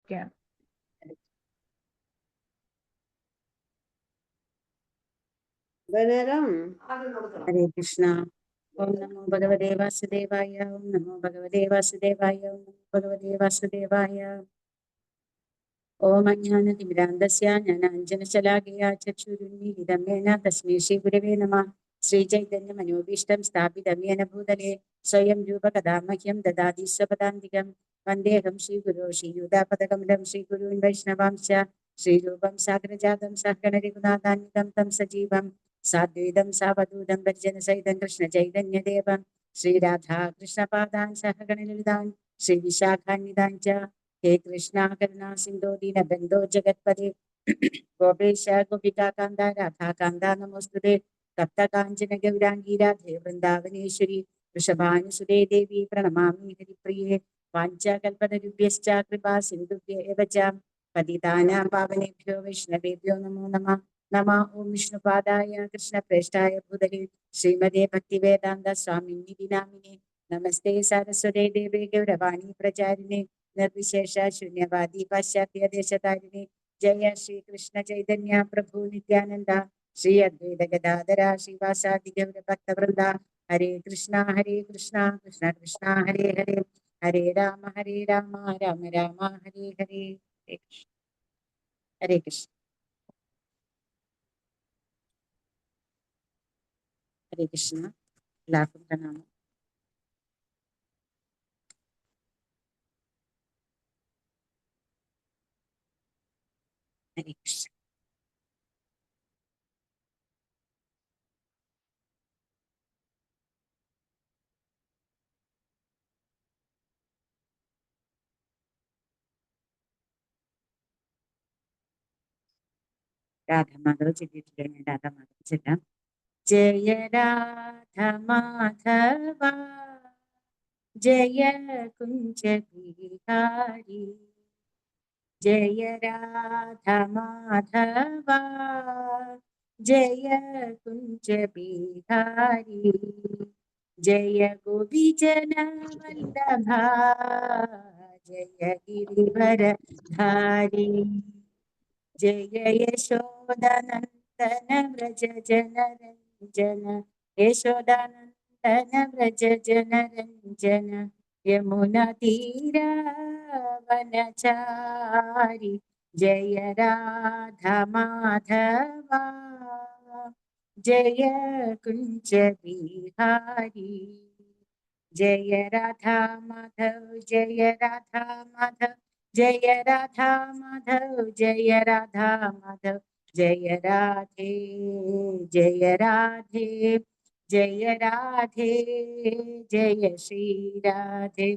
Yeah. हरे कृष्णा। ओम नमो भगवते वासुदेवाय। ओम नमो भगवते वासुदेवाय। ओम नमो भगवते वासुदेवाय। ओम अज्ञानतिमिरान्धस्य ज्ञानाञ्जनशलाकया चक्षुरुन्मीलितं येन तस्मै श्रीगुरवे नमः। श्रीचैतन्यमनोभीष्टं स्थापितं येन भूतले स्वयं रूपकदा मह्यं ददाति स्वपदान्तिकं। वन्देऽहं श्रीगुरो श्रीयुतापदकमलं श्रीगुरून् वैष्णवांश्च श्रीरूपं साग्रजातं सहगणरघुनाथान्वितं तं सजीवं साद्वैतं सावधूतं परिजनसहितं कृष्णचैतन्यदेवं श्रीराधा कृष्णपादान् सहगणललितान् श्रीविशाखान्वितान् च। हे कृष्णा करुणा सिंधु दीनबंधो जगत्पते गोपेश गोपिका कांदा राधा कांदा नमोस्तुते तप्त कांचन गौरांगी राधे वृंदावनेश्वरी वृषभानुसुते देवी प्रणमामि हरिप्रिये वाञ्छाकल्पतरुभ्यश्च कृपा सिन्धुभ्य एव च पतितानां पावनेभ्यो वैष्णवेभ्यो नमो नमः। नमः ओं विष्णुपादाय कृष्णप्रेष्ठाय भूतले श्रीमते भक्तिवेदान्त स्वामिन्निधि नामिने नमस्ते सारस्वते देवे गौरवाणी प्रचारिणे निर्विशेष शून्यवादी पाश्चात्य देशतारिणे जय श्री कृष्ण चैतन्य प्रभु नित्यानंद श्री अद्वैत गदाधरा श्रीवासादि गौर भक्त वृंदा हरे कृष्णा कृष्ण कृष्ण हरे हरे हरे राम राम राम हरे हरे। हरे कृष्ण। हरे कृष्ण। लाखों प्रणाम। हरे कृष्ण। राधा माधव जी राधा माधव चला। जय राधा माधवा जय कुंज बिहारी जय राधा माधवा जय कुंज बिहारी जय गोपीजन वल्लभा जय गिरिवर धारी जय यशोदनन्दन व्रज जनरञ्जन यशोदानन्दन व्रज जनरञ्जन यमुनातीरावनचारि जय राधा माधवा जय कुञ्ज बिहारी जय राधा माधव जय राधा माधव जय राधा माधव जय राधा माधव जय राधे जय राधे जय राधे जय श्री राधे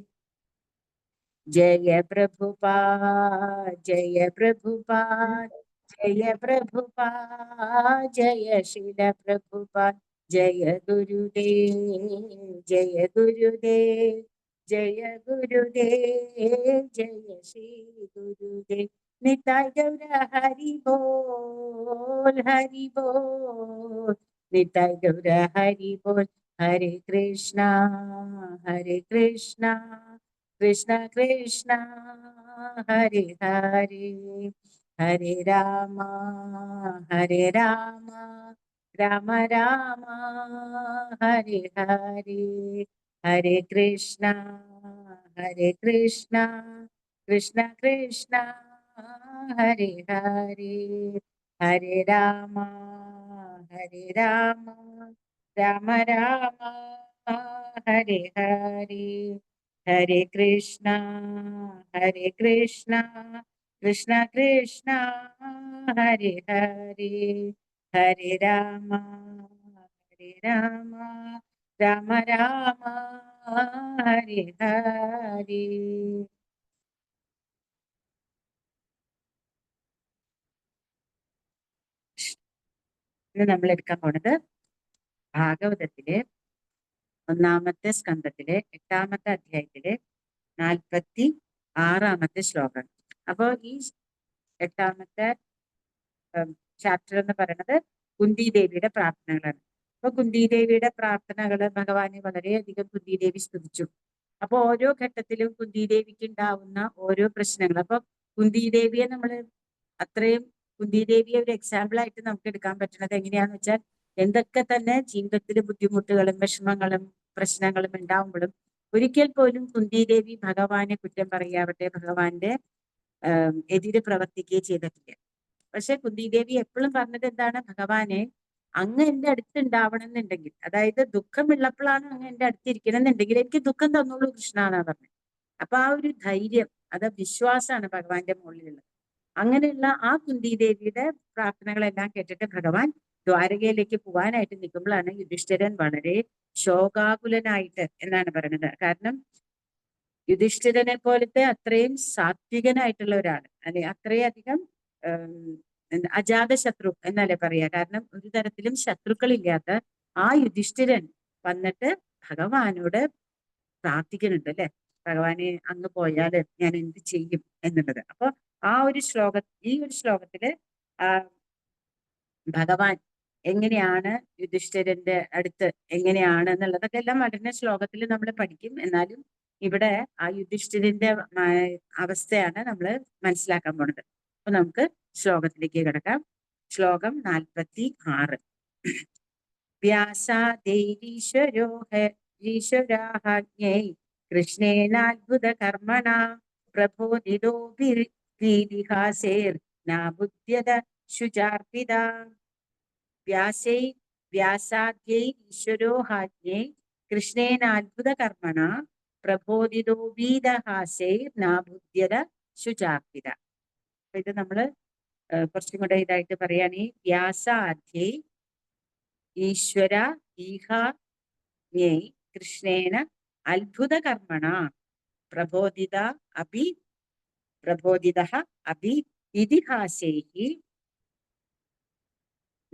जय प्रभुपाद जय प्रभुपाद जय प्रभुपाद जय श्रील प्रभुपाद जय गुरुदेव जय गुरुदेव जय गुरुदेव जय श्री गुरुदेव निताय गौर हरि बोल निताय गौर हरि बोल हरे कृष्णा कृष्ण कृष्ण हरे हरे हरे राम राम राम हरे हरे हरे कृष्णा कृष्ण कृष्ण हरे हरे हरे राम राम राम हरे हरे हरे कृष्णा कृष्ण कृष्ण हरे हरे हरे राम राम राम हरे हरे। ഇന്ന് നമ്മൾ എടുക്കാൻ പോണത് ഭാഗവതത്തിലെ 1-ാമത്തെ സ്കന്ധത്തിലെ 8-ാമത്തെ അധ്യായത്തിലെ 46-ാമത്തെ ശ്ലോകം. അപ്പോ ഈ 8-ാമത്തെ ചാപ്റ്റർ എന്ന് പറയുന്നത് കുന്തി ദേവിയുടെ പ്രാർത്ഥനകളാണ്. അപ്പൊ കുന്തി ദേവിയുടെ പ്രാർത്ഥനകള് ഭഗവാനെ വളരെയധികം കുന്തി ദേവി സ്തുതിച്ചു. അപ്പൊ ഓരോ ഘട്ടത്തിലും കുന്തി ദേവിക്ക് ഉണ്ടാവുന്ന ഓരോ പ്രശ്നങ്ങൾ, അപ്പൊ കുന്തിദേവിയെ നമ്മൾ അത്രയും കുന്തിദേവിയെ ഒരു എക്സാമ്പിൾ ആയിട്ട് നമുക്ക് എടുക്കാൻ പറ്റുന്നത് എങ്ങനെയാന്ന് വെച്ചാൽ, എന്തൊക്കെ തന്നെ ജീവിതത്തിൽ ബുദ്ധിമുട്ടുകളും വിഷമങ്ങളും പ്രശ്നങ്ങളും ഉണ്ടാവുമ്പോഴും ഒരിക്കൽ പോലും കുന്തിദേവി ഭഗവാനെ കുറ്റം പറയാവട്ടെ, ഭഗവാന്റെ എതിര് പ്രവർത്തിക്കുകയും ചെയ്തിട്ടില്ല. പക്ഷെ കുന്തിദേവി എപ്പോഴും പറഞ്ഞത് എന്താണ്? ഭഗവാനെ, അങ്ങ് എന്റെ അടുത്ത് ഉണ്ടാവണം എന്നുണ്ടെങ്കിൽ, അതായത് ദുഃഖമുള്ളപ്പോഴാണ് അങ്ങ് എന്റെ അടുത്തിരിക്കണം എന്നുണ്ടെങ്കിൽ എനിക്ക് ദുഃഖം തന്നോളൂ കൃഷ്ണ എന്നാ പറഞ്ഞത്. അപ്പൊ ആ ഒരു ധൈര്യം, അത് വിശ്വാസമാണ് ഭഗവാന്റെ മുകളിലുള്ളത്. അങ്ങനെയുള്ള ആ കുന്തിദേവിയുടെ പ്രാർത്ഥനകളെല്ലാം കേട്ടിട്ട് ഭഗവാൻ ദ്വാരകയിലേക്ക് പോവാനായിട്ട് നിൽക്കുമ്പോഴാണ് യുധിഷ്ഠിരൻ വളരെ ശോകാകുലനായിട്ട് എന്നാണ് പറയുന്നത്. കാരണം യുധിഷ്ഠിരനെ പോലത്തെ അത്രയും സാത്വികനായിട്ടുള്ള ഒരാള്, അല്ലെ, അത്രയധികം അജാത ശത്രു എന്നല്ലേ പറയാ. കാരണം ഒരു തരത്തിലും ശത്രുക്കളില്ലാത്ത ആ യുധിഷ്ഠിരൻ വന്നിട്ട് ഭഗവാനോട് പ്രാർത്ഥിക്കുന്നുണ്ട്, അല്ലെ, ഭഗവാനെ അങ്ങ് പോയാല് ഞാൻ എന്ത് ചെയ്യും എന്നുള്ളത്. അപ്പൊ ആ ഒരു ഈ ഒരു ശ്ലോകത്തില് ഭഗവാൻ എങ്ങനെയാണ് യുധിഷ്ഠിരന്റെ അടുത്ത് എങ്ങനെയാണ് എന്നുള്ളതൊക്കെ എല്ലാം വരുന്ന ശ്ലോകത്തിൽ നമ്മൾ പഠിക്കും. എന്നാലും ഇവിടെ ആ യുധിഷ്ഠിരന്റെ അവസ്ഥയാണ് നമ്മൾ മനസ്സിലാക്കാൻ പോണത്. അപ്പൊ നമുക്ക് ശ്ലോകത്തിലേക്ക് കിടക്കാം. ശ്ലോകം 46. വ്യാസാദേവീശ്വരാജ്ഞൈ കൃഷ്ണേനാത്ഭുത കർമ്മണ പ്രബോധിതോഭിർഹാസേർനാബുദ്ധ്യത ശുചാർപ്പിത. വ്യാസാദ്യൈ ഈശ്വരോഹാജ്ഞൈ കൃഷ്ണേനാത്ഭുത കർമ്മണ പ്രബോധിതോഭീതഹാസൈർനാബുദ്ധ്യത ശുചാർപ്പിത. അപ്പൊ ഇത് നമ്മള് കുറച്ചും കൂടെ ഇതായിട്ട് പറയുകയാണെങ്കിൽ, വ്യാസാദ്യൈ ഈശ്വര ഈഹാജ്ഞൈ കൃഷ്ണേന അത്ഭുത കർമ്മണ പ്രബോധിത അഭി ഇതിഹാസൈഹി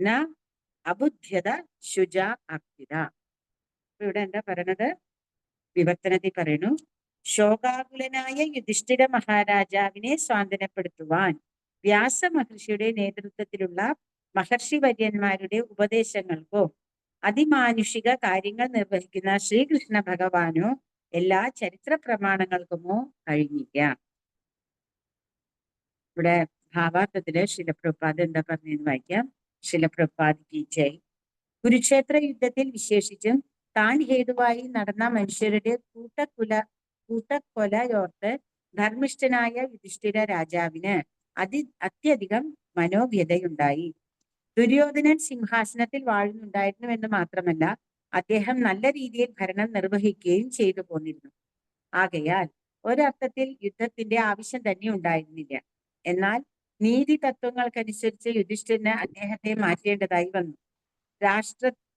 ന അബുദ്ധ്യത ശുച അർപ്പിത. ഇവിടെ എന്താ പറയണത്? വിവർത്തനത്തിൽ പറയുന്നു, ശോകാകുലനായ യുധിഷ്ഠിര മഹാരാജാവിനെ സ്വാന്തനപ്പെടുത്തുവാൻ വ്യാസ മഹർഷിയുടെ നേതൃത്വത്തിലുള്ള മഹർഷി വര്യന്മാരുടെ ഉപദേശങ്ങൾക്കോ അതിമാനുഷിക കാര്യങ്ങൾ നിർവഹിക്കുന്ന ശ്രീകൃഷ്ണ ഭഗവാനോ എല്ലാ ചരിത്ര പ്രമാണങ്ങൾക്കുമോ കഴിഞ്ഞില്ല. ഇവിടെ ഭാവാർത്ഥത്തില് ശിലപ്രഭുപാദ് എന്താ പറഞ്ഞതെന്ന് വായിക്കാം. ശിലപ്രഭുപാദ് കി ജയ്. കുരുക്ഷേത്ര യുദ്ധത്തിൽ വിശേഷിച്ചും താൻ ഹേതുവായി നടന്ന മനുഷ്യരുടെ കൂട്ടക്കൊലയോർത്ത് ധർമ്മിഷ്ഠനായ യുധിഷ്ഠിര രാജാവിന് അത്യധികം മനോവ്യതയുണ്ടായി. ദുര്യോധനൻ സിംഹാസനത്തിൽ വാഴുന്നുണ്ടായിരുന്നു എന്ന് മാത്രമല്ല, അദ്ദേഹം നല്ല രീതിയിൽ ഭരണം നിർവഹിക്കുകയും ചെയ്തു പോന്നിരുന്നു. ആകയാൽ ഒരർത്ഥത്തിൽ യുദ്ധത്തിന്റെ ആവശ്യം തന്നെ ഉണ്ടായിരുന്നില്ല. എന്നാൽ നീതി തത്വങ്ങൾക്കനുസരിച്ച് യുധിഷ്ഠിരന് അദ്ദേഹത്തെ മാറ്റേണ്ടതായി വന്നു.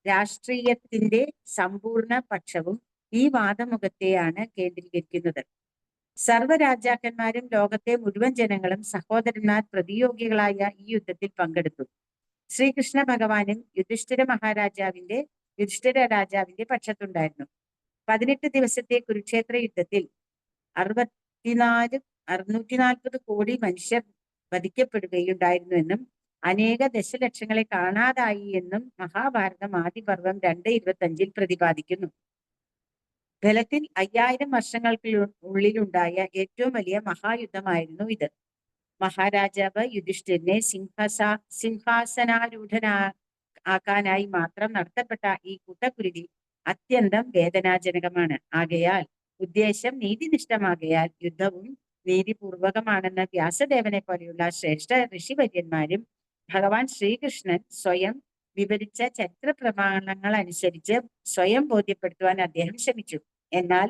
രാഷ്ട്രീയത്തിന്റെ സമ്പൂർണ്ണ പക്ഷവും ഈ വാദമുഖത്തെയാണ് കേന്ദ്രീകരിക്കുന്നത്. സർവ്വരാജാക്കന്മാരും ലോകത്തെ മുഴുവൻ ജനങ്ങളും സഹോദരന്മാർ പ്രതിയോഗികളായ ഈ യുദ്ധത്തിൽ പങ്കെടുത്തു. ശ്രീകൃഷ്ണ ഭഗവാനും യുധിഷ്ഠിര രാജാവിന്റെ പക്ഷത്തുണ്ടായിരുന്നു. 18 ദിവസത്തെ കുരുക്ഷേത്ര യുദ്ധത്തിൽ 640 കോടി മനുഷ്യർ വധിക്കപ്പെടുകയുണ്ടായിരുന്നുവെന്നും അനേക ദശലക്ഷങ്ങളെ കാണാതായി എന്നും മഹാഭാരതം ആദിപർവം 2:25 പ്രതിപാദിക്കുന്നു. ഫലത്തിൽ 5000 വർഷങ്ങൾക്കുള്ളിലുണ്ടായ ഏറ്റവും വലിയ മഹായുദ്ധമായിരുന്നു ഇത്. മഹാരാജാവ് യുധിഷ്ഠിരനെ സിംഹാസനാരൂഢനാക്കാനായി മാത്രം നടത്തപ്പെട്ട ഈ കൂട്ടക്കുരുതി അത്യന്തം വേദനാജനകമാണ്. ആകയാൽ ഉദ്ദേശം നീതിനിഷ്ഠമാകയാൽ യുദ്ധവും നീതിപൂർവകമാണെന്ന് വ്യാസദേവനെ പോലെയുള്ള ശ്രേഷ്ഠ ഋഷിവര്യന്മാരും ഭഗവാൻ ശ്രീകൃഷ്ണൻ സ്വയം വിവരിച്ച ചരിത്ര പ്രമാണങ്ങൾ അനുസരിച്ച് സ്വയം ബോധ്യപ്പെടുത്തുവാൻ അദ്ദേഹം ശ്രമിച്ചു. എന്നാൽ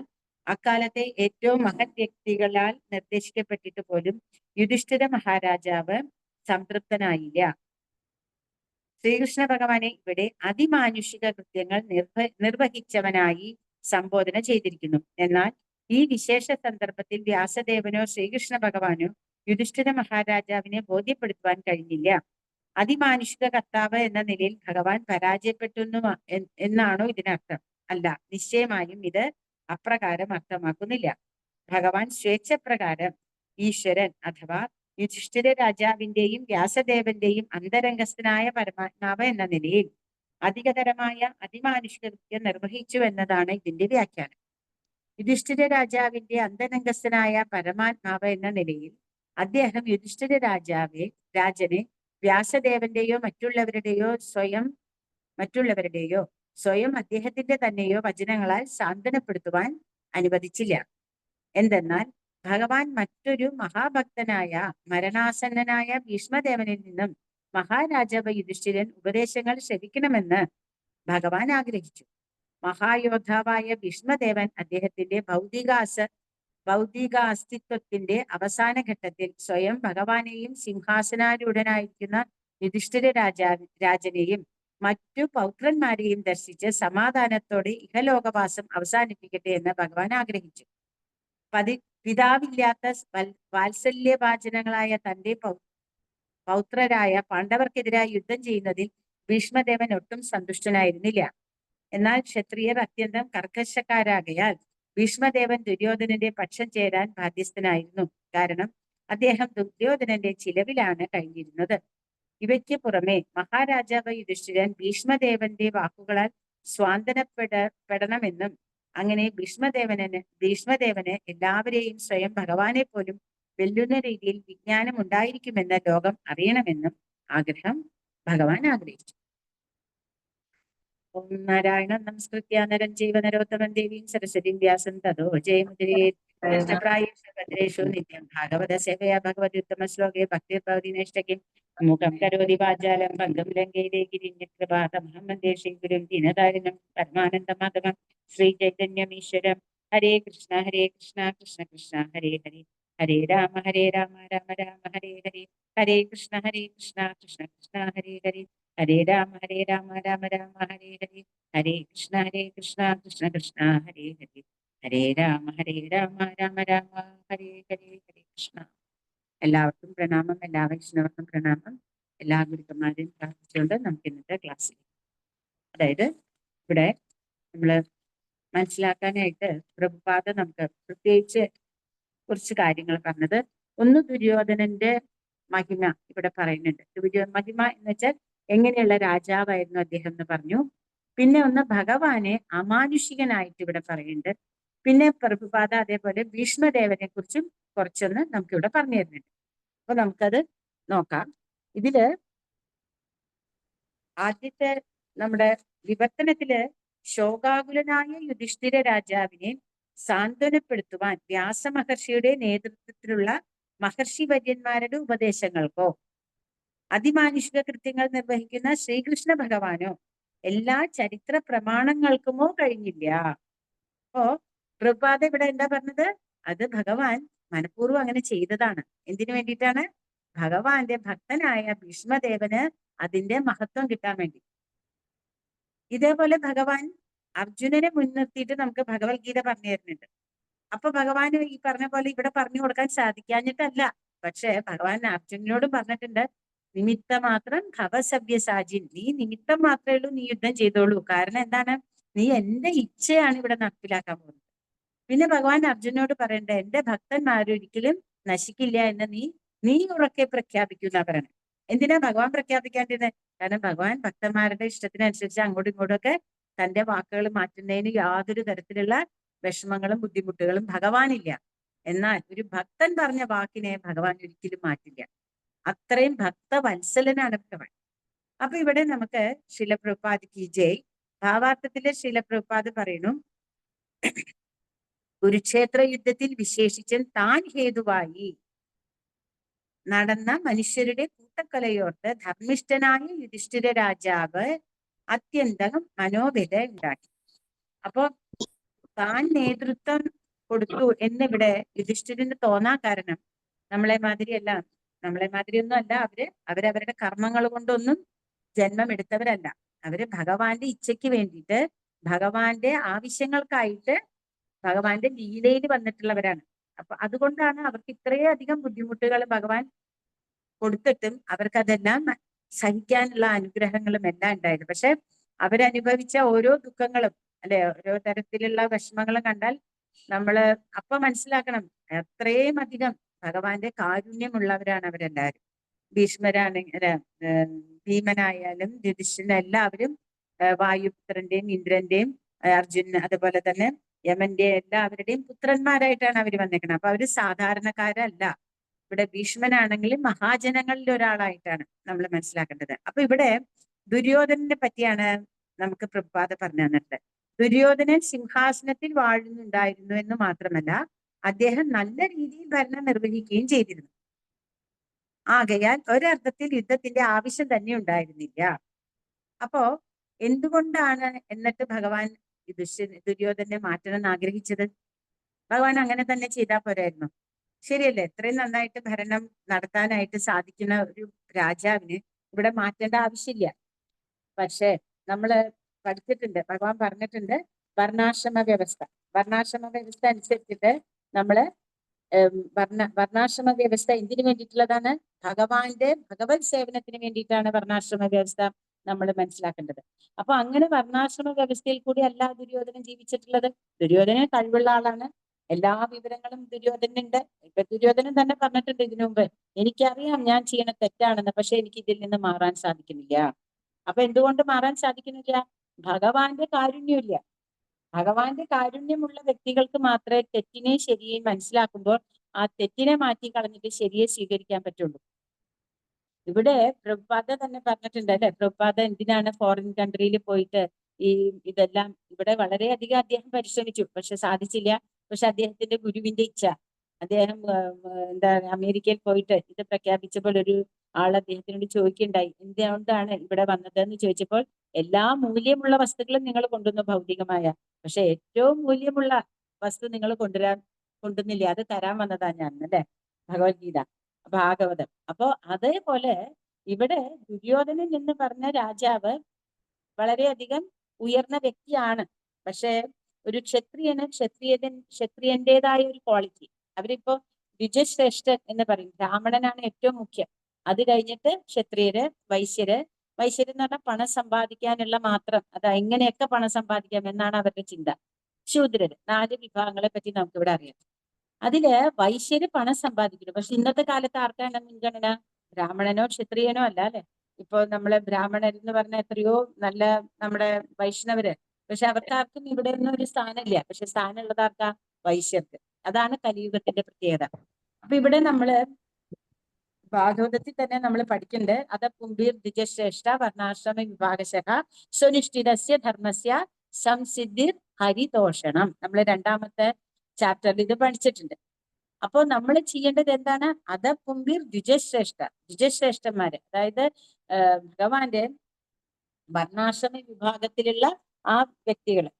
അക്കാലത്തെ ഏറ്റവും മഹത് വ്യക്തികളാൽ നിർദ്ദേശിക്കപ്പെട്ടിട്ട് പോലും യുധിഷ്ഠിര മഹാരാജാവ് സംതൃപ്തനായില്ല. ശ്രീകൃഷ്ണ ഭഗവാനെ ഇവിടെ അതിമാനുഷിക കൃത്യങ്ങൾ നിർവഹിച്ചവനായി സംബോധന ചെയ്തിരിക്കുന്നു. എന്നാൽ ഈ വിശേഷ സന്ദർഭത്തിൽ വ്യാസദേവനോ ശ്രീകൃഷ്ണ ഭഗവാനോ യുധിഷ്ഠിര മഹാരാജാവിനെ ബോധ്യപ്പെടുത്തുവാൻ കഴിഞ്ഞില്ല. അതിമാനുഷിക കർത്താവ് എന്ന നിലയിൽ ഭഗവാൻ പരാജയപ്പെട്ടു എന്നാണോ ഇതിനർത്ഥം? അല്ല, നിശ്ചയമായും ഇത് അപ്രകാരം അർത്ഥമാക്കുന്നില്ല. ഭഗവാൻ സ്വേച്ഛപ്രകാരം ഈശ്വരൻ അഥവാ യുധിഷ്ഠിര രാജാവിന്റെയും വ്യാസദേവന്റെയും അന്തരംഗസ്ഥനായ പരമാത്മാവ് എന്ന നിലയിൽ അധികതരമായ അതിമാനുഷിക കൃത്യം നിർവഹിച്ചു എന്നതാണ് ഇതിന്റെ വ്യാഖ്യാനം. യുധിഷ്ഠിര രാജാവിന്റെ അന്തരംഗസ്ഥനായ പരമാത്മാവ് എന്ന നിലയിൽ അദ്ദേഹം യുധിഷ്ഠിര രാജനെ വ്യാസദേവന്റെയോ മറ്റുള്ളവരുടെയോ സ്വയം അദ്ദേഹത്തിന്റെ തന്നെയോ വചനങ്ങളാൽ സാന്ത്വനപ്പെടുത്തുവാൻ അനുവദിച്ചില്ല. എന്തെന്നാൽ ഭഗവാൻ മറ്റൊരു മഹാഭക്തനായ മരണാസന്നനായ ഭീഷ്മദേവനിൽ നിന്നും മഹാരാജാവ് യുധിഷ്ഠിരൻ ഉപദേശങ്ങൾ ശ്രവിക്കണമെന്ന് ഭഗവാൻ ആഗ്രഹിച്ചു. മഹായോദ്ധാവായ ഭീഷ്മദേവൻ അദ്ദേഹത്തിന്റെ ഭൗതിക അസ്തിത്വത്തിന്റെ അവസാന ഘട്ടത്തിൽ സ്വയം ഭഗവാനെയും സിംഹാസനാരൂഢനായിരിക്കുന്ന യുധിഷ്ഠിര രാജനെയും മറ്റു പൗത്രന്മാരെയും ദർശിച്ച് സമാധാനത്തോടെ ഇഹലോകവാസം അവസാനിപ്പിക്കട്ടെ എന്ന് ഭഗവാൻ ആഗ്രഹിച്ചു. പിതാവില്ലാത്ത വാത്സല്യഭാചനങ്ങളായ തന്റെ പൗത്രരായ പാണ്ഡവർക്കെതിരായി യുദ്ധം ചെയ്യുന്നതിൽ ഭീഷ്മദേവൻ ഒട്ടും സന്തുഷ്ടനായിരുന്നില്ല. എന്നാൽ ക്ഷത്രിയർ അത്യന്തം കർക്കശക്കാരാകയാൽ ഭീഷ്മദേവൻ ദുര്യോധനന്റെ പക്ഷം ചേരാൻ ബാധ്യസ്ഥനായിരുന്നു. കാരണം അദ്ദേഹം ദുര്യോധനന്റെ ചിലവിലാണ് കഴിഞ്ഞിരുന്നത്. ഇവയ്ക്ക് പുറമെ മഹാരാജാവ് യുധിഷ്ഠിരൻ ഭീഷ്മദേവന്റെ വാക്കുകളാൽ സ്വാന്തനപ്പെടണമെന്നും അങ്ങനെ ഭീഷ്മദേവന് എല്ലാവരെയും സ്വയം ഭഗവാനെ പോലും വെല്ലുന്ന രീതിയിൽ വിജ്ഞാനം ഉണ്ടായിരിക്കുമെന്ന് ലോകം അറിയണമെന്നും ഭഗവാൻ ആഗ്രഹിച്ചു. ഓം നാരായണം നമസ്കൃത്യ നരം ചൈവ നരോത്തമം ദേവീം സരസ്വതീം വ്യാസം തതോ ജയമുദ്രേഷു നിത്യം ഭാഗവത സേവയാ ഭഗവത്യുത്തമ ശ്ലോകേ ഭക്തിർഭവതി നൈഷ്ടകിം മുഖം കരോതി വാചാലം ഭംഗം ലങ്കയിലെ ഗിരിഞ്ഞകൃപാതമഹം വന്ദേ ശ്രീഗുരും ദീനതാരിണം പരമാനന്ദമാധവം ശ്രീ ചൈതന്യമീശ്വരം. ഹരേ കൃഷ്ണ കൃഷ്ണ കൃഷ്ണ ഹരേ ഹരേ, ഹരേ രാമ രാമ രാമ ഹരേ ഹരേ, ഹരേ കൃഷ്ണ കൃഷ്ണ കൃഷ്ണ ഹരേ ഹരേ, ഹരേ രാമ രാമ രാമ ഹരേ ഹരേ, ഹരേ കൃഷ്ണ കൃഷ്ണ കൃഷ്ണ ഹരേ ഹരേ, ഹരേ രാമ രാമ രാമ ഹരേ ഹരേ. ഹരേ കൃഷ്ണ. എല്ലാവർക്കും പ്രണാമം, എല്ലാ വൈഷ്ണവർക്കും പ്രണാമം, എല്ലാ ഗുരുക്കന്മാരെയും പ്രാർത്ഥിച്ചുകൊണ്ട് നമുക്ക് ഇന്നത്തെ ക്ലാസ്സിൽ, അതായത് ഇവിടെ നമ്മള് മനസ്സിലാക്കാനായിട്ട് പ്രഭുപാദ നമുക്ക് പ്രത്യേകിച്ച് കുറച്ച് കാര്യങ്ങൾ പറഞ്ഞത്. ഒന്ന്, ദുര്യോധനന്റെ മഹിമ ഇവിടെ പറയുന്നുണ്ട്. മഹിമ എന്ന് വെച്ചാൽ എങ്ങനെയുള്ള രാജാവായിരുന്നു അദ്ദേഹം എന്ന് പറഞ്ഞു. പിന്നെ ഒന്ന്, ഭഗവാനെ അമാനുഷികനായിട്ട് ഇവിടെ പറയുന്നുണ്ട്. പിന്നെ പ്രഭുപാദ അതേപോലെ ഭീഷ്മദേവനെ കുറിച്ചും കുറച്ചൊന്ന് നമുക്കിവിടെ പറഞ്ഞു തരുന്നുണ്ട്. അപ്പൊ നമുക്കത് നോക്കാം. ഇതില് ആദ്യത്തെ നമ്മുടെ വിവർത്തനത്തില് ശോകാകുലനായ യുധിഷ്ഠിര രാജാവിനെ സാന്ത്വനപ്പെടുത്തുവാൻ വ്യാസമഹർഷിയുടെ നേതൃത്വത്തിലുള്ള മഹർഷി വര്യന്മാരുടെ ഉപദേശങ്ങൾക്കോ അതിമാനുഷിക കൃത്യങ്ങൾ നിർവഹിക്കുന്ന ശ്രീകൃഷ്ണ ഭഗവാനോ എല്ലാ ചരിത്ര പ്രമാണങ്ങൾക്കുമോ കഴിഞ്ഞില്ല. അപ്പോ പ്രഭുപാദ ഇവിടെ എന്താ പറഞ്ഞത്? അത് ഭഗവാൻ മനഃപൂർവ്വം അങ്ങനെ ചെയ്തതാണ്. എന്തിനു വേണ്ടിയിട്ടാണ്? ഭഗവാന്റെ ഭക്തനായ ഭീഷ്മദേവന് അതിന്റെ മഹത്വം കിട്ടാൻ വേണ്ടി. ഇതേപോലെ ഭഗവാൻ അർജുനനെ മുൻനിർത്തിയിട്ട് നമുക്ക് ഭഗവത്ഗീത പറഞ്ഞു തരുന്നുണ്ട്. അപ്പൊ ഭഗവാന് ഈ പറഞ്ഞ പോലെ ഇവിടെ പറഞ്ഞു കൊടുക്കാൻ സാധിക്കാഞ്ഞിട്ടല്ല, പക്ഷെ ഭഗവാൻ അർജുനനോടും പറഞ്ഞിട്ടുണ്ട്, നിമിത്തമാത്രം ഭവസവ്യസാചിൻ, നീ നിമിത്തം മാത്രമേ ഉള്ളൂ, നീ യുദ്ധം ചെയ്തോളൂ. കാരണം എന്താണ്? നീ എന്റെ ഇച്ഛയാണ് ഇവിടെ നടപ്പിലാക്കാൻ പോകുന്നത്. പിന്നെ ഭഗവാൻ അർജുനോട് പറയണ്ടേ, എന്റെ ഭക്തന്മാരൊരിക്കലും നശിക്കില്ല എന്ന് നീ ഉറക്കെ പ്രഖ്യാപിക്കുന്ന പറയണേ. എന്തിനാ ഭഗവാൻ പ്രഖ്യാപിക്കാണ്ടിരുന്നത്? കാരണം ഭഗവാൻ ഭക്തന്മാരുടെ ഇഷ്ടത്തിനനുസരിച്ച് അങ്ങോട്ടും ഇങ്ങോട്ടും ഒക്കെ തന്റെ വാക്കുകൾ മാറ്റുന്നതിന് യാതൊരു തരത്തിലുള്ള വിഷമങ്ങളും ബുദ്ധിമുട്ടുകളും ഭഗവാനില്ല. എന്നാൽ ഒരു ഭക്തൻ പറഞ്ഞ വാക്കിനെ ഭഗവാൻ ഒരിക്കലും മാറ്റില്ല. അത്രയും ഭക്തവത്സലനാണ് ഭഗവാൻ. അപ്പൊ ഇവിടെ നമുക്ക് ശിലപ്രഭുപാദ് കി ജയ് ഭാവാർത്ഥത്തിലെ ശിലപ്രഭുപാദ് പറയുന്നു, കുരുക്ഷേത്ര യുദ്ധത്തിൽ വിശേഷിച്ചും താൻ ഹേതുവായി നടന്ന മനുഷ്യരുടെ കൂട്ടക്കൊലയോർത്ത് ധർമ്മിഷ്ഠനായ യുധിഷ്ഠിര രാജാവ് അത്യന്തം മനോവ്യത ഉണ്ടാക്കി. അപ്പോ താൻ നേതൃത്വം കൊടുത്തു എന്നിവിടെ യുധിഷ്ഠിരന് തോന്നാൻ കാരണം നമ്മളെ മാതിരിയൊന്നും അല്ല. അവരവരുടെ കർമ്മങ്ങൾ കൊണ്ടൊന്നും ജന്മമെടുത്തവരല്ല. അവര് ഭഗവാന്റെ ഇച്ഛയ്ക്ക് വേണ്ടിയിട്ട്, ഭഗവാന്റെ ആവശ്യങ്ങൾക്കായിട്ട് ഭഗവാന്റെ ലീലയിൽ വന്നിട്ടുള്ളവരാണ്. അപ്പൊ അതുകൊണ്ടാണ് അവർക്ക് ഇത്രയധികം ബുദ്ധിമുട്ടുകൾ ഭഗവാൻ കൊടുത്തിട്ടും അവർക്കതെല്ലാം സഹിക്കാനുള്ള അനുഗ്രഹങ്ങളും എല്ലാം ഉണ്ടായത്. പക്ഷെ അവരനുഭവിച്ച ഓരോ ദുഃഖങ്ങളും അല്ലെ, ഓരോ തരത്തിലുള്ള വിഷമങ്ങളും കണ്ടാൽ നമ്മള് അപ്പൊ മനസ്സിലാക്കണം അത്രയും അധികം ഭഗവാന്റെ കാരുണ്യമുള്ളവരാണ് അവരെല്ലാവരും. ഭീമനായാലും യുധിഷ്ഠിരൻ എല്ലാവരും വായുപുത്രന്റെയും ഇന്ദ്രന്റെയും അർജുന അതുപോലെ തന്നെ യമന്റെ എല്ലാവരുടെയും പുത്രന്മാരായിട്ടാണ് അവർ വന്നേക്കുന്നത്. അപ്പൊ അവര് സാധാരണക്കാരല്ല. ഇവിടെ ഭീഷ്മനാണെങ്കിലും മഹാജനങ്ങളിൽ ഒരാളായിട്ടാണ് നമ്മൾ മനസ്സിലാക്കേണ്ടത്. അപ്പൊ ഇവിടെ ദുര്യോധനനെ പറ്റിയാണ് നമുക്ക് പ്രഭാത പറഞ്ഞു തന്നിട്ട്. ദുര്യോധനൻ സിംഹാസനത്തിൽ വാഴുന്നുണ്ടായിരുന്നു എന്ന് മാത്രമല്ല, അദ്ദേഹം നല്ല രീതിയിൽ ഭരണം നിർവഹിക്കുകയും ചെയ്തിരുന്നു. ആകയാൽ ഒരർത്ഥത്തിൽ യുദ്ധത്തിന്റെ ആവശ്യം തന്നെ ഉണ്ടായിരുന്നില്ല. അപ്പോ എന്തുകൊണ്ടാണ് എന്നിട്ട് ഭഗവാൻ ദുര്യോധനെ മാറ്റണം എന്ന് ആഗ്രഹിച്ചത്? ഭഗവാൻ അങ്ങനെ തന്നെ ചെയ്താൽ പോരായിരുന്നു? ശരിയല്ലേ? എത്രയും നന്നായിട്ട് ഭരണം നടത്താനായിട്ട് സാധിക്കുന്ന ഒരു രാജാവിന് ഇവിടെ മാറ്റേണ്ട ആവശ്യമില്ല. പക്ഷെ നമ്മള് പഠിച്ചിട്ടുണ്ട്, ഭഗവാൻ പറഞ്ഞിട്ടുണ്ട് വർണ്ണാശ്രമ വ്യവസ്ഥ. വർണ്ണാശ്രമ വ്യവസ്ഥ അനുസരിച്ചിട്ട് നമ്മള് വർണ്ണാശ്രമ വ്യവസ്ഥ എന്തിനു വേണ്ടിയിട്ടുള്ളതാണ്? ഭഗവത് സേവനത്തിന് വേണ്ടിയിട്ടാണ് വർണ്ണാശ്രമ വ്യവസ്ഥ നമ്മൾ മനസ്സിലാക്കേണ്ടത്. അപ്പൊ അങ്ങനെ വർണ്ണാശ്രമ വ്യവസ്ഥയിൽ കൂടി അല്ല ദുര്യോധനൻ ജീവിച്ചിട്ടുള്ളത്. ദുര്യോധനൻ കഴിവുള്ള ആളാണ്, എല്ലാ വിവരങ്ങളും ദുര്യോധനുണ്ട്. ഇപ്പൊ ദുര്യോധനൻ തന്നെ പറഞ്ഞിട്ടുണ്ട് ഇതിനു മുമ്പ്, എനിക്കറിയാം ഞാൻ ചെയ്യണ തെറ്റാണെന്ന്, പക്ഷെ എനിക്ക് ഇതിൽ നിന്ന് മാറാൻ സാധിക്കുന്നില്ല. അപ്പൊ എന്തുകൊണ്ട് മാറാൻ സാധിക്കുന്നില്ല? ഭഗവാന്റെ കാരുണ്യമില്ല. ഭഗവാന്റെ കാരുണ്യമുള്ള വ്യക്തികൾക്ക് മാത്രമേ തെറ്റിനെ ശരിയെയും മനസ്സിലാക്കുമ്പോൾ ആ തെറ്റിനെ മാറ്റി കളഞ്ഞിട്ട് ശരിയെ സ്വീകരിക്കാൻ പറ്റുള്ളൂ. ഇവിടെ പ്രഭുപാദ തന്നെ പറഞ്ഞിട്ടുണ്ട് അല്ലെ, പ്രഭുപാദ എന്തിനാണ് ഫോറിൻ കൺട്രിയിൽ പോയിട്ട് ഇതെല്ലാം ഇവിടെ വളരെയധികം അദ്ദേഹം പരിശ്രമിച്ചു, പക്ഷെ സാധിച്ചില്ല. പക്ഷെ അദ്ദേഹത്തിന്റെ ഗുരുവിന്റെ ഇച്ഛ, അദ്ദേഹം എന്താ അമേരിക്കയിൽ പോയിട്ട് ഇത് പ്രഖ്യാപിച്ചപ്പോൾ ഒരു ആൾ അദ്ദേഹത്തിനോട് ചോദിക്കുകയുണ്ടായി, എന്തുകൊണ്ടാണ് ഇവിടെ വന്നത് എന്ന് ചോദിച്ചപ്പോൾ, എല്ലാ മൂല്യമുള്ള വസ്തുക്കളും നിങ്ങൾ കൊണ്ടുവന്നു ഭൗതികമായ, പക്ഷെ ഏറ്റവും മൂല്യമുള്ള വസ്തു നിങ്ങൾ കൊണ്ടുവന്നില്ല, അത് തരാൻ വന്നതാ ഞാൻ അല്ലെ, ഭഗവത്ഗീത ഭാഗവതം. അപ്പോ അതേപോലെ ഇവിടെ ദുര്യോധനൻ എന്ന് പറഞ്ഞ രാജാവ് വളരെയധികം ഉയർന്ന വ്യക്തിയാണ്. പക്ഷെ ഒരു ക്ഷത്രിയന്റേതായ ഒരു ക്വാളിറ്റി, അവരിപ്പോ ദ്വിജശ്രേഷ്ഠൻ എന്ന് പറയും. ബ്രാഹ്മണനാണ് ഏറ്റവും മുഖ്യം, അത് കഴിഞ്ഞിട്ട് ക്ഷത്രിയര്, വൈശ്യര് എന്ന് പറഞ്ഞാൽ പണം സമ്പാദിക്കാനുള്ള മാത്രം, അത് എങ്ങനെയൊക്കെ പണം സമ്പാദിക്കാം എന്നാണ് അവരുടെ ചിന്ത. ശൂദ്രര്, 4 വിഭാഗങ്ങളെ പറ്റി നമുക്കിവിടെ അറിയാം. അതില് വൈശ്യര് പണം സമ്പാദിക്കുന്നു. പക്ഷെ ഇന്നത്തെ കാലത്ത് ആർക്കാണ് മുൻഗണന? ബ്രാഹ്മണനോ ക്ഷത്രിയനോ അല്ല അല്ലെ. ഇപ്പൊ നമ്മള് ബ്രാഹ്മണർ എന്ന് പറഞ്ഞ എത്രയോ നല്ല നമ്മുടെ വൈഷ്ണവര്, പക്ഷെ അവർക്കാർക്കും ഇവിടെ ഒന്നും ഒരു സ്ഥാനമില്ല. പക്ഷെ സ്ഥാനമുള്ളത് ആർക്കാ? വൈശ്യർക്ക്. അതാണ് കലിയുഗത്തിന്റെ പ്രത്യേകത. അപ്പൊ ഇവിടെ നമ്മള് ഭാഗവതത്തിൽ തന്നെ നമ്മൾ പഠിക്കുന്നുണ്ട്, അത പുംബീർ ദ്വിജശ്രേഷ്ഠ വർണ്ണാശ്രമ വിഭാഗശഃ സ്വനിഷ്ഠിതസ്യ ധർമ്മസ്യ സംസിദ്ധിർ ഹരിതോഷണം. നമ്മൾ 2ാമത്തെ ചാപ്റ്ററിൽ ഇത് പഠിച്ചിട്ടുണ്ട്. അപ്പോ നമ്മൾ ചെയ്യേണ്ടത് എന്താണ്? അത പുംബീർ ദ്വിജശ്രേഷ്ഠന്മാര്, അതായത് ഭഗവാന്റെ വർണ്ണാശ്രമ വിഭാഗത്തിലുള്ള ആ വ്യക്തികള്,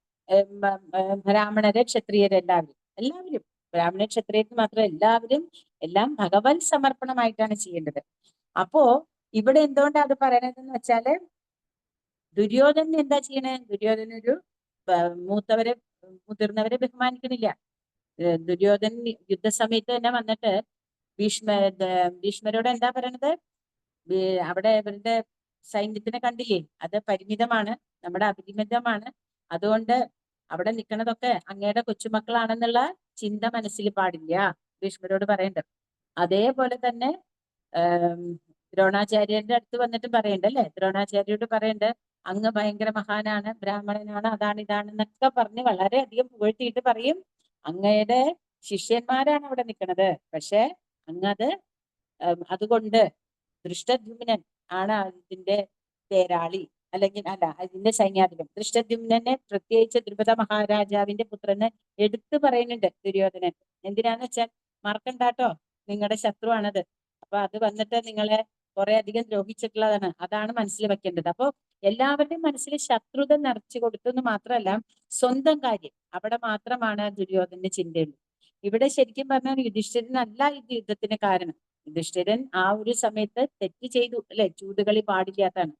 ബ്രാഹ്മണര്, ക്ഷത്രിയര്, എല്ലാവരും ബ്രാഹ്മണ ക്ഷത്രിയർക്ക് മാത്രം എല്ലാവരും എല്ലാം ഭഗവത് സമർപ്പണമായിട്ടാണ് ചെയ്യേണ്ടത്. അപ്പോ ഇവിടെ എന്തുകൊണ്ടാണ് അത് പറയണതെന്ന് വെച്ചാല്, ദുര്യോധനൻ എന്താ ചെയ്യണേ? ദുര്യോധന ഒരു മുതിർന്നവരെ ബഹുമാനിക്കുന്നില്ല. ദുര്യോധനൻ യുദ്ധസമയത്ത് തന്നെ വന്നിട്ട് ഭീഷ്മരോട് എന്താ പറയണത്? അവിടെ ഇവരുടെ സൈന്യത്തിനെ കണ്ടില്ലേ, അത് പരിമിതമാണ്, നമ്മുടെ അപരിമിതമാണ്, അതുകൊണ്ട് അവിടെ നിൽക്കുന്നതൊക്കെ അങ്ങയുടെ കൊച്ചുമക്കളാണെന്നുള്ള ചിന്ത മനസ്സിൽ പാടില്ല, ഭീഷ്മരോട് പറയേണ്ടത്. അതേപോലെ തന്നെ ദ്രോണാചാര്യന്റെ അടുത്ത് വന്നിട്ട് പറയണ്ടല്ലേ, ദ്രോണാചാര്യോട് പറയണ്ട്, അങ്ങ് ഭയങ്കര മഹാനാണ്, ബ്രാഹ്മണനാണ്, അതാണ് ഇതാണെന്നൊക്കെ പറഞ്ഞ് വളരെയധികം പുകഴ്ത്തിയിട്ട് പറയും, അങ്ങയുടെ ശിഷ്യന്മാരാണ് അവിടെ നിൽക്കുന്നത്, പക്ഷെ അങ്ങത് അതുകൊണ്ട് ദൃഷ്ടദ്യുമ്നൻ ആണ് ഇതിന്റെ തേരാളി, അല്ലെങ്കിൽ അല്ല ഇതിന്റെ സൈന്യാധിപൻ. ദൃഷ്ടദ്യുമ്നനെ പ്രത്യേകിച്ച് ദ്രുപദ മഹാരാജാവിന്റെ പുത്രന് എടുത്തു പറയുന്നുണ്ട് ദുര്യോധനൻ. എന്തിനാന്ന് വെച്ചാൽ, മറക്കണ്ടാട്ടോ, നിങ്ങളുടെ ശത്രുവാണത്. അപ്പൊ അത് വന്നിട്ട് നിങ്ങളെ കുറെ അധികം ദ്രോഹിച്ചിട്ടുള്ളതാണ്, അതാണ് മനസ്സിൽ വെക്കേണ്ടത്. അപ്പൊ എല്ലാവരുടെയും മനസ്സിൽ ശത്രുത നിറച്ചു കൊടുത്തു എന്ന് മാത്രമല്ല, സ്വന്തം കാര്യം അവിടെ മാത്രമാണ് ദുര്യോധനന്റെ ചിന്തയുള്ളൂ. ഇവിടെ ശരിക്കും പറഞ്ഞാൽ യുധിഷ്ഠിരനല്ല ഈ യുദ്ധത്തിന് കാരണം. യുധിഷ്ഠിരൻ ആ ഒരു സമയത്ത് തെറ്റ് ചെയ്തു അല്ലെ, ചൂതുകളി പാടില്ലാത്തതാണ്.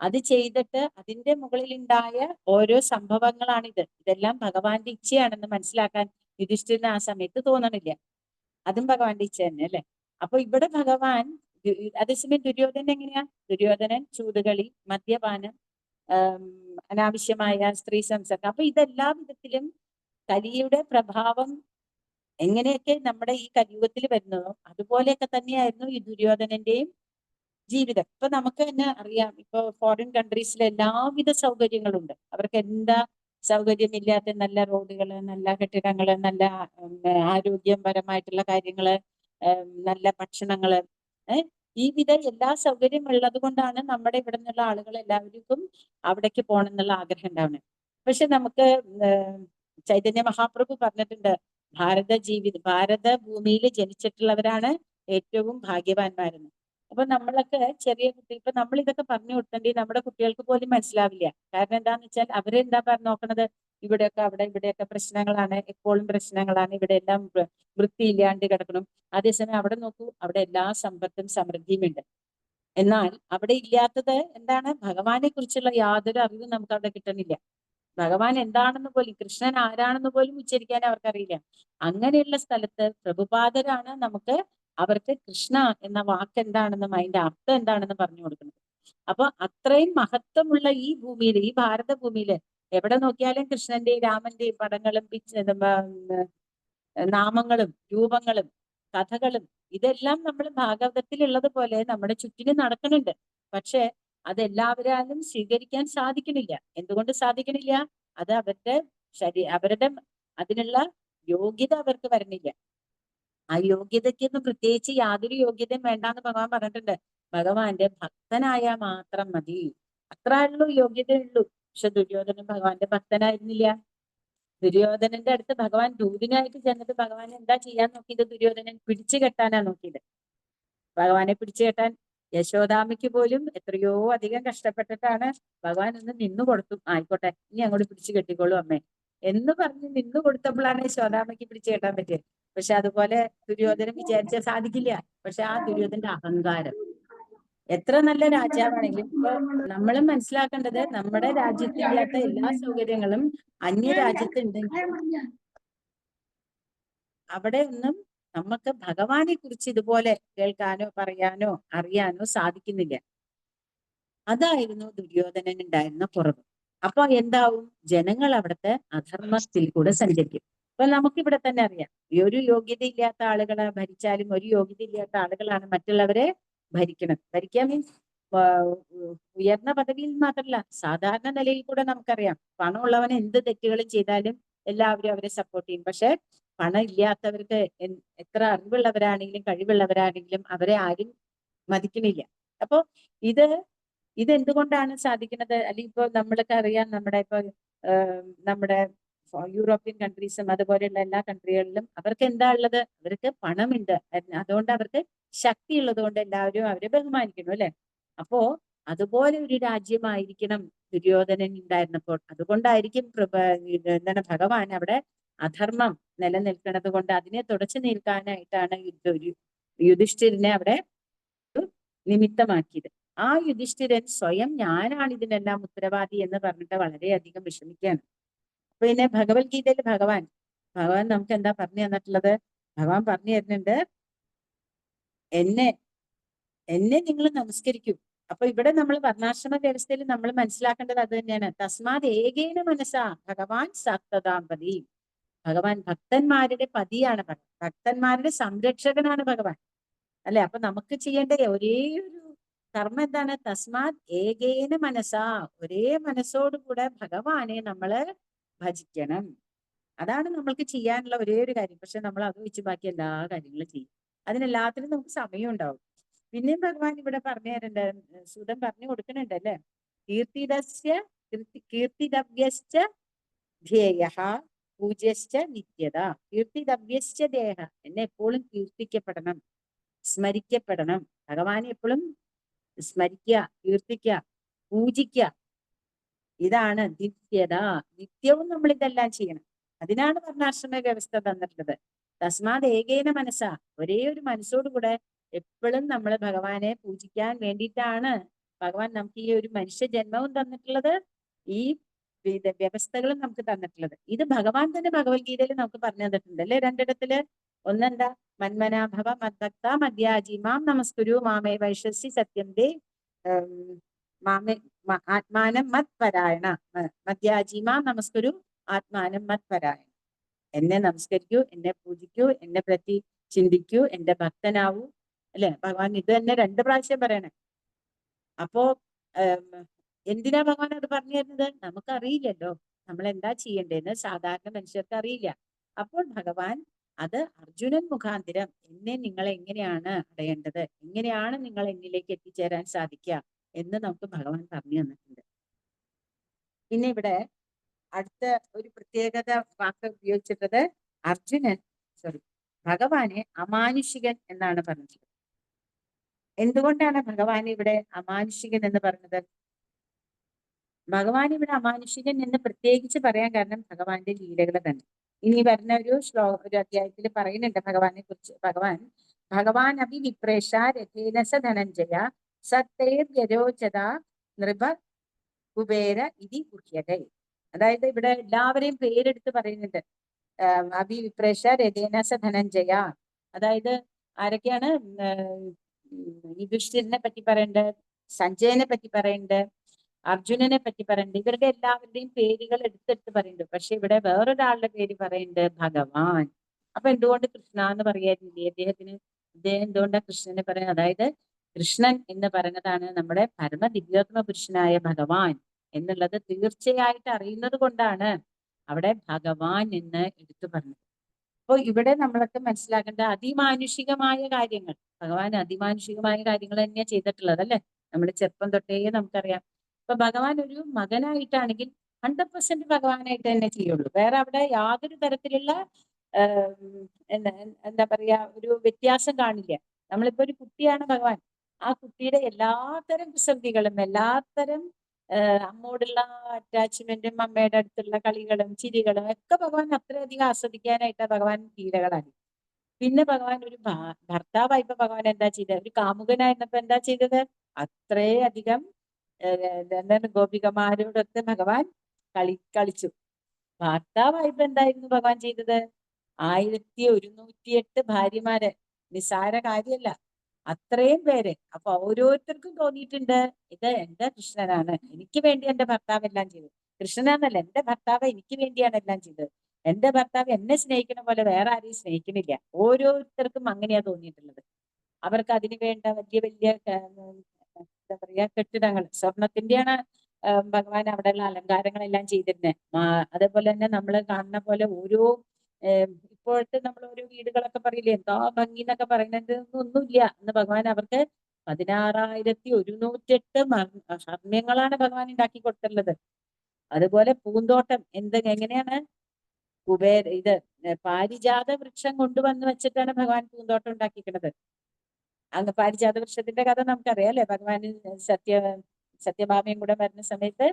അത് ചെയ്തിട്ട് അതിന്റെ മുകളിൽ ഉണ്ടായ ഓരോ സംഭവങ്ങളാണിത്. ഇതെല്ലാം ഭഗവാന്റെ ഇച്ഛയാണെന്ന് മനസ്സിലാക്കാൻ യുധിഷ്ഠിരന് ആ സമയത്ത് തോന്നണില്ല. അതും ഭഗവാന്റെ ഇച്ഛ തന്നെ അല്ലെ. അപ്പൊ ഇവിടെ ഭഗവാൻ അതേസമയം ദുര്യോധനൻ എങ്ങനെയാ? ദുര്യോധനൻ ചൂതുകളി, മദ്യപാനം, അനാവശ്യമായ സ്ത്രീ സംസർഗം. അപ്പൊ ഇതെല്ലാ വിധത്തിലും കലിയുടെ പ്രഭാവം എങ്ങനെയൊക്കെ നമ്മുടെ ഈ കലിയുഗത്തിൽ വരുന്നതോ അതുപോലെയൊക്കെ തന്നെയായിരുന്നു ഈ ദുര്യോധനന്റെയും ജീവിതം. ഇപ്പൊ നമുക്ക് തന്നെ അറിയാം, ഇപ്പൊ ഫോറിൻ കൺട്രീസിൽ എല്ലാവിധ സൗകര്യങ്ങളുണ്ട്. അവർക്ക് എന്താ സൗകര്യമില്ലാത്ത? നല്ല റോഡുകള്, നല്ല കെട്ടിടങ്ങള്, നല്ല ആരോഗ്യപരമായിട്ടുള്ള കാര്യങ്ങള്, നല്ല ഭക്ഷണങ്ങള്, ഈ വിധ എല്ലാ സൗകര്യം ഉള്ളത് കൊണ്ടാണ് നമ്മുടെ ഇവിടെ നിന്നുള്ള ആളുകൾ എല്ലാവർക്കും അവിടേക്ക് പോകണം എന്നുള്ള ആഗ്രഹം ഉണ്ടാവുന്നത്. പക്ഷെ നമുക്ക് ചൈതന്യ മഹാപ്രഭു പറഞ്ഞിട്ടുണ്ട്, ഭാരത ഭൂമിയിൽ ജനിച്ചിട്ടുള്ളവരാണ് ഏറ്റവും ഭാഗ്യവാന്മാരെന്ന്. അപ്പൊ നമ്മളൊക്കെ ചെറിയ കുട്ടി, ഇപ്പൊ നമ്മൾ ഇതൊക്കെ പറഞ്ഞു കൊടുക്കേണ്ടി നമ്മുടെ കുട്ടികൾക്ക് പോലും മനസ്സിലാവില്ല. കാരണം എന്താന്ന് വെച്ചാൽ അവരെന്താ നോക്കണത്, ഇവിടെയൊക്കെ ഇവിടെയൊക്കെ പ്രശ്നങ്ങളാണ്, എപ്പോഴും പ്രശ്നങ്ങളാണ്, ഇവിടെ എല്ലാം വൃത്തിയില്ലാണ്ട് കിടക്കണം. അതേസമയം അവിടെ നോക്കൂ, അവിടെ എല്ലാ സമ്പത്തും സമൃദ്ധിയും ഉണ്ട്. എന്നാൽ അവിടെ ഇല്ലാത്തത് എന്താണ്? ഭഗവാനെ കുറിച്ചുള്ള യാതൊരു അറിവും നമുക്ക് അവിടെ കിട്ടുന്നില്ല. ഭഗവാൻ എന്താണെന്ന് പോലും, കൃഷ്ണൻ ആരാണെന്ന് പോലും ഉച്ചരിക്കാൻ അവർക്കറിയില്ല. അങ്ങനെയുള്ള സ്ഥലത്ത് പ്രഭുപാദരാണ് നമുക്ക് അവർക്ക് കൃഷ്ണ എന്ന വാക്ക് എന്താണെന്നും അതിന്റെ അർത്ഥം എന്താണെന്ന് പറഞ്ഞു കൊടുക്കുന്നത്. അപ്പൊ അത്രയും മഹത്വമുള്ള ഈ ഭൂമിയിൽ, ഈ ഭാരത ഭൂമിയില് എവിടെ നോക്കിയാലും കൃഷ്ണന്റെയും രാമന്റെയും പടങ്ങളും നാമങ്ങളും രൂപങ്ങളും കഥകളും ഇതെല്ലാം നമ്മൾ ഭാഗവതത്തിലുള്ളത് പോലെ നമ്മുടെ ചുറ്റിനും നടക്കുന്നുണ്ട്. പക്ഷെ അതെല്ലാവരാലും സ്വീകരിക്കാൻ സാധിക്കണില്ല. എന്തുകൊണ്ട് സാധിക്കണില്ല? അത് അവരുടെ അതിനുള്ള യോഗ്യത അവർക്ക് വരണില്ല. ആ യോഗ്യതയ്ക്കൊന്നും പ്രത്യേകിച്ച് യാതൊരു യോഗ്യതയും വേണ്ടാന്ന് ഭഗവാൻ പറഞ്ഞിട്ടുണ്ട്. ഭഗവാന്റെ ഭക്തനായാൽ മാത്രം മതി, അത്ര ഉള്ളൂ യോഗ്യതയുള്ളൂ. പക്ഷെ ദുര്യോധനൻ ഭഗവാന്റെ ഭക്തനായിരുന്നില്ല. ദുര്യോധനന്റെ അടുത്ത് ഭഗവാൻ ദൂതിനായിട്ട് ചെന്നിട്ട് ഭഗവാൻ എന്താ ചെയ്യാൻ നോക്കിയത്? ദുര്യോധനൻ പിടിച്ചു കെട്ടാനാ നോക്കിയത്. ഭഗവാനെ പിടിച്ചു കെട്ടാൻ യശോദാമ്മയ്ക്ക് പോലും എത്രയോ അധികം കഷ്ടപ്പെട്ടിട്ടാണ് ഭഗവാൻ ഒന്ന് നിന്നു കൊടുത്തു. ആയിക്കോട്ടെ, ഇനി അങ്ങോട്ട് പിടിച്ചു കെട്ടിക്കോളൂ അമ്മേ എന്ന് പറഞ്ഞ് നിന്നു കൊടുത്തപ്പോഴാണ് യശോദാമ്മയ്ക്ക് പിടിച്ചു കെട്ടാൻ പറ്റിയത്. പക്ഷെ അതുപോലെ ദുര്യോധനൻ വിചാരിച്ചാൽ സാധിക്കില്ല. പക്ഷെ ആ ദുര്യോധനന്റെ അഹങ്കാരം, എത്ര നല്ല രാജാവാണെങ്കിലും, ഇപ്പൊ നമ്മളും മനസ്സിലാക്കേണ്ടത്, നമ്മുടെ രാജ്യത്തില്ലാത്ത എല്ലാ സൗകര്യങ്ങളും അന്യ രാജ്യത്തുണ്ടെങ്കിൽ അവിടെ ഒന്നും നമുക്ക് ഭഗവാനെ കുറിച്ച് ഇതുപോലെ കേൾക്കാനോ പറയാനോ അറിയാനോ സാധിക്കുന്നില്ല. അതായിരുന്നു ദുര്യോധനൻ ഉണ്ടായിരുന്ന കുറവ്. അപ്പൊ എന്താവും? ജനങ്ങൾ അവിടുത്തെ അധർമ്മത്തിൽ കൂടെ സഞ്ചരിക്കും. അപ്പൊ നമുക്കിവിടെ തന്നെ അറിയാം, ഒരു യോഗ്യത ഇല്ലാത്ത ആളുകളെ ഭരിച്ചാലും ഒരു യോഗ്യത ഇല്ലാത്ത ആളുകളാണ് മറ്റുള്ളവരെ ഭരിക്കണം. ഭരിക്കാൻ മീൻസ് ഉയർന്ന പദവിയിൽ മാത്രമല്ല, സാധാരണ നിലയിൽ കൂടെ നമുക്കറിയാം, പണമുള്ളവൻ എന്ത് തെറ്റുകളും ചെയ്താലും എല്ലാവരും അവരെ സപ്പോർട്ട് ചെയ്യും. പക്ഷെ പണം ഇല്ലാത്തവർക്ക് എത്ര അറിവുള്ളവരാണെങ്കിലും കഴിവുള്ളവരാണെങ്കിലും അവരെ ആരും മതിക്കണില്ല. അപ്പൊ ഇതെന്തുകൊണ്ടാണ് സാധിക്കുന്നത്? അല്ലെങ്കിൽ ഇപ്പൊ നമ്മളൊക്കെ അറിയാം, നമ്മുടെ യൂറോപ്യൻ കൺട്രീസും അതുപോലെയുള്ള എല്ലാ കൺട്രികളിലും അവർക്ക് എന്താ ഉള്ളത്? അവർക്ക് പണമുണ്ട്. അതുകൊണ്ട് അവർക്ക് ശക്തി ഉള്ളത് കൊണ്ട് എല്ലാവരും അവരെ ബഹുമാനിക്കണം, അല്ലെ? അപ്പോ അതുപോലെ ഒരു രാജ്യമായിരിക്കണം ദുര്യോധനൻ ഉണ്ടായിരുന്നപ്പോൾ. അതുകൊണ്ടായിരിക്കും എന്താണ് ഭഗവാൻ അവിടെ അധർമ്മം നിലനിൽക്കുന്നത് കൊണ്ട് അതിനെ തുടച്ചു നിൽക്കാനായിട്ടാണ് യുധിഷ്ഠിരനെ അവിടെ നിമിത്തമാക്കിയത്. ആ യുധിഷ്ഠിരൻ സ്വയം ഞാനാണ് ഇതിനെല്ലാം ഉത്തരവാദി എന്ന് പറഞ്ഞിട്ട് വളരെയധികം വിഷമിക്കുകയാണ്. പിന്നെ ഭഗവത്ഗീതയിൽ ഭഗവാൻ നമുക്ക് എന്താ പറഞ്ഞു തന്നിട്ടുള്ളത്? ഭഗവാൻ പറഞ്ഞു തരുന്നുണ്ട്, എന്നെ നിങ്ങൾ നമസ്കരിക്കൂ. അപ്പൊ ഇവിടെ നമ്മൾ വർണ്ണാശ്രമ വ്യവസ്ഥയിൽ നമ്മൾ മനസ്സിലാക്കേണ്ടത് അത് തന്നെയാണ്. തസ്മാത് ഏകേന മനസ്സാ ഭഗവാൻ സത്തതാംപതി. ഭഗവാൻ ഭക്തന്മാരുടെ പതിയാണ്, ഭക്തന്മാരുടെ സംരക്ഷകനാണ് ഭഗവാൻ, അല്ലെ? അപ്പൊ നമുക്ക് ചെയ്യേണ്ട ഒരേ ഒരു കർമ്മം എന്താണ്? തസ്മാത് ഏകേന മനസ്സാ, ഒരേ മനസ്സോടുകൂടെ ഭഗവാനെ നമ്മള് ഭജിക്കണം. അതാണ് നമ്മൾക്ക് ചെയ്യാനുള്ള ഒരേ ഒരു കാര്യം. പക്ഷെ നമ്മൾ അത് വെച്ച് ബാക്കി എല്ലാ കാര്യങ്ങളും ചെയ്യും. അതിനെല്ലാത്തിനും നമുക്ക് സമയം ഉണ്ടാവും. പിന്നെയും ഭഗവാൻ ഇവിടെ പറഞ്ഞു തരണ്ട്, സുതൻ പറഞ്ഞു കൊടുക്കുന്നുണ്ട്, അല്ലെ? കീർത്തിതവ്യശ്ച ധ്യേയ പൂജ്യശ്ച നിത്യത. കീർത്തിതവ്യശ്ച ദേഹ, എന്നെ എപ്പോഴും കീർത്തിക്കപ്പെടണം, സ്മരിക്കപ്പെടണം. ഭഗവാനെ എപ്പോഴും സ്മരിക്കുക, കീർത്തിക്കുക, പൂജിക്കുക. ഇതാണ് നിത്യത. നിത്യവും നമ്മൾ ഇതെല്ലാം ചെയ്യണം. അതിനാണ് വർണ്ണാശ്രമ വ്യവസ്ഥ തന്നിട്ടുള്ളത്. തസ്മാത് ഏകേന മനസ്സാ, ഒരേ ഒരു മനസ്സോടുകൂടെ എപ്പോഴും നമ്മൾ ഭഗവാനെ പൂജിക്കാൻ വേണ്ടിയിട്ടാണ് ഭഗവാൻ നമുക്ക് ഈ ഒരു മനുഷ്യ ജന്മവും തന്നിട്ടുള്ളത്, ഈ വ്യവസ്ഥകളും നമുക്ക് തന്നിട്ടുള്ളത്. ഇത് ഭഗവാൻ തന്നെ ഭഗവത്ഗീതയിൽ നമുക്ക് പറഞ്ഞു തന്നിട്ടുണ്ട്, അല്ലെ? രണ്ടിടത്തില്. ഒന്നെന്താ? മന്മനാഭവ മദ്ഭക്ത മദ്യാജി മാം നമസ്കുരു മാമേ വൈശ്യസി സത്യം ദേ മാമേ ആത്മാനം മത് പരായണ. മദ്യാജി മാം നമസ്കുരു ആത്മാനം മത് പരായണ. എന്നെ നമസ്കരിക്കൂ, എന്നെ പൂജിക്കൂ, എന്നെ പ്രതി ചിന്തിക്കൂ, എന്റെ ഭക്തനാവൂ, അല്ലെ? ഭഗവാൻ ഇത് തന്നെ 2 പ്രാവശ്യം പറയണേ. അപ്പോ എന്തിനാ ഭഗവാൻ അത് പറഞ്ഞു തരുന്നത്? നമുക്കറിയില്ലല്ലോ നമ്മൾ എന്താ ചെയ്യേണ്ടതെന്ന്. സാധാരണ മനുഷ്യർക്ക് അറിയില്ല. അപ്പോൾ ഭഗവാൻ അത് അർജുനൻ മുഖാന്തിരം എന്നെ നിങ്ങൾ എങ്ങനെയാണ് അടയേണ്ടത്, എങ്ങനെയാണ് നിങ്ങൾ എന്നിലേക്ക് എത്തിച്ചേരാൻ സാധിക്കുക എന്ന് നമുക്ക് ഭഗവാൻ പറഞ്ഞു തന്നിട്ടുണ്ട്. പിന്നെ ഇവിടെ അടുത്ത ഒരു പ്രത്യേകത വാക്ക് ഉപയോഗിച്ചിട്ടത് ഭഗവാനെ അമാനുഷികൻ എന്നാണ് പറഞ്ഞത്. എന്തുകൊണ്ടാണ് ഭഗവാൻ ഇവിടെ അമാനുഷികൻ എന്ന് പറഞ്ഞത്? ഭഗവാൻ ഇവിടെ അമാനുഷികൻ എന്ന് പ്രത്യേകിച്ച് പറയാൻ കാരണം ഭഗവാന്റെ ലീലകൾ തന്നെ. ഇനി വരുന്ന ഒരു അധ്യായത്തിൽ പറയുന്നുണ്ട് ഭഗവാനെ കുറിച്ച്. ഭഗവാൻ അഭി വിപ്രേഷ രഥേനസ ധനഞ്ജയ സത്തേർയരോചത നൃപ കുബേര ഇതി ഗുഹ്യതേ. അതായത് ഇവിടെ എല്ലാവരെയും പേരെടുത്ത് പറയുന്നുണ്ട്. അഭി വിപ്രേഷ രഥേനസ ധനഞ്ജയ, അതായത് ആരൊക്കെയാണ്? യുധിഷ്ഠിരനെ പറ്റി പറയുന്നുണ്ട്, സഞ്ജയനെ പറ്റി പറയുന്നുണ്ട്, അർജുനനെ പറ്റി പറയുന്നുണ്ട്. ഇവരുടെ എല്ലാവരുടെയും പേരുകൾ എടുത്തെടുത്ത് പറയുന്നുണ്ട്. പക്ഷെ ഇവിടെ വേറൊരാളുടെ പേര് പറയുന്നുണ്ട്, ഭഗവാൻ. അപ്പൊ എന്തുകൊണ്ട് കൃഷ്ണ എന്ന് പറയാനില്ലേ അദ്ദേഹത്തിന്? അദ്ദേഹം എന്തുകൊണ്ടാണ് കൃഷ്ണനെ പറയുന്നത്? അതായത് കൃഷ്ണൻ എന്ന് പറയുന്നതാണ് നമ്മുടെ പരമ ദിവ്യോത്തമ പുരുഷനായ ഭഗവാൻ എന്നുള്ളത് തീർച്ചയായിട്ട് അറിയുന്നത് കൊണ്ടാണ് അവിടെ ഭഗവാൻ എന്ന് എടുത്തു പറഞ്ഞത്. അപ്പോൾ ഇവിടെ നമ്മളൊക്കെ മനസ്സിലാക്കേണ്ട അതിമാനുഷികമായ കാര്യങ്ങൾ, ഭഗവാൻ അതിമാനുഷികമായ കാര്യങ്ങൾ തന്നെയാണ് ചെയ്തിട്ടുള്ളത്, അല്ലെ? നമ്മൾ ചെറുപ്പം തൊട്ടേ നമുക്കറിയാം. ഇപ്പൊ ഭഗവാൻ ഒരു മകനായിട്ടാണെങ്കിൽ 100% ഭഗവാനായിട്ട് തന്നെ ചെയ്യുള്ളൂ. വേറെ അവിടെ യാതൊരു തരത്തിലുള്ള എന്താ പറയാ ഒരു വ്യത്യാസം കാണില്ല. നമ്മളിപ്പോ ഒരു കുട്ടിയാണ് ഭഗവാൻ, ആ കുട്ടിയുടെ എല്ലാത്തരം കുസൃതികളും എല്ലാത്തരം അമ്മോടുള്ള അറ്റാച്ച്മെന്റും അമ്മയുടെ അടുത്തുള്ള കളികളും ചിരികളും ഒക്കെ ഭഗവാൻ അത്രയധികം ആസ്വദിക്കാനായിട്ട് ഭഗവാൻ ലീലകളാണ്. പിന്നെ ഭഗവാൻ ഒരു ഭർത്താവായപ്പോ ഭഗവാൻ എന്താ ചെയ്തത്? ഒരു കാമുകനായിരുന്നപ്പോ എന്താ ചെയ്തത്? അത്രയധികം എന്താണ് ഗോപികമാരോടൊത്ത് ഭഗവാൻ കളിച്ചു. ഭർത്താവായപ്പോ എന്തായിരുന്നു ഭഗവാൻ ചെയ്തത്? 1108 ഭാര്യമാരെ, നിസാര കാര്യമല്ല, അത്രയും പേര്. അപ്പൊ ഓരോരുത്തർക്കും തോന്നിയിട്ടുണ്ട് ഇത് എന്റെ കൃഷ്ണനാണ്, എനിക്ക് വേണ്ടി എന്റെ ഭർത്താവ് എല്ലാം ചെയ്തത്. കൃഷ്ണനാന്നല്ല, എന്റെ ഭർത്താവ് എനിക്ക് വേണ്ടിയാണ് എല്ലാം ചെയ്തത്. എന്റെ ഭർത്താവ് എന്നെ സ്നേഹിക്കുന്ന പോലെ വേറെ ആരെയും സ്നേഹിക്കുന്നില്ല. ഓരോരുത്തർക്കും അങ്ങനെയാ തോന്നിയിട്ടുള്ളത്. അവർക്ക് അതിന് വേണ്ട വലിയ വലിയ എന്താ പറയാ കെട്ടിടങ്ങൾ, സ്വർണത്തിന്റെയാണ് ഭഗവാൻ അവിടെയുള്ള അലങ്കാരങ്ങളെല്ലാം ചെയ്തിരുന്നത്. അതേപോലെ തന്നെ നമ്മൾ കാണുന്ന പോലെ ഓരോ ഇപ്പോഴത്തെ നമ്മൾ ഓരോ വീടുകളൊക്കെ പറയില്ലേ എന്താ ഭംഗി എന്നൊക്കെ പറയുന്നത് ഒന്നുമില്ല എന്ന് ഭഗവാൻ അവർക്ക് 16,108 ഹർമ്മ്യങ്ങളാണ് ഭഗവാൻ ഉണ്ടാക്കി കൊടുത്തിട്ടുള്ളത്. അതുപോലെ പൂന്തോട്ടം എങ്ങനെയാണ് ഇത് പാരിജാത വൃക്ഷം കൊണ്ടുവന്ന് വെച്ചിട്ടാണ് ഭഗവാൻ പൂന്തോട്ടം ഉണ്ടാക്കിക്കുന്നത്. അങ്ങ് പാരിജാത വൃക്ഷത്തിന്റെ കഥ നമുക്കറിയാം അല്ലെ? ഭഗവാൻ സത്യഭാമയും കൂടെ വരുന്ന സമയത്ത്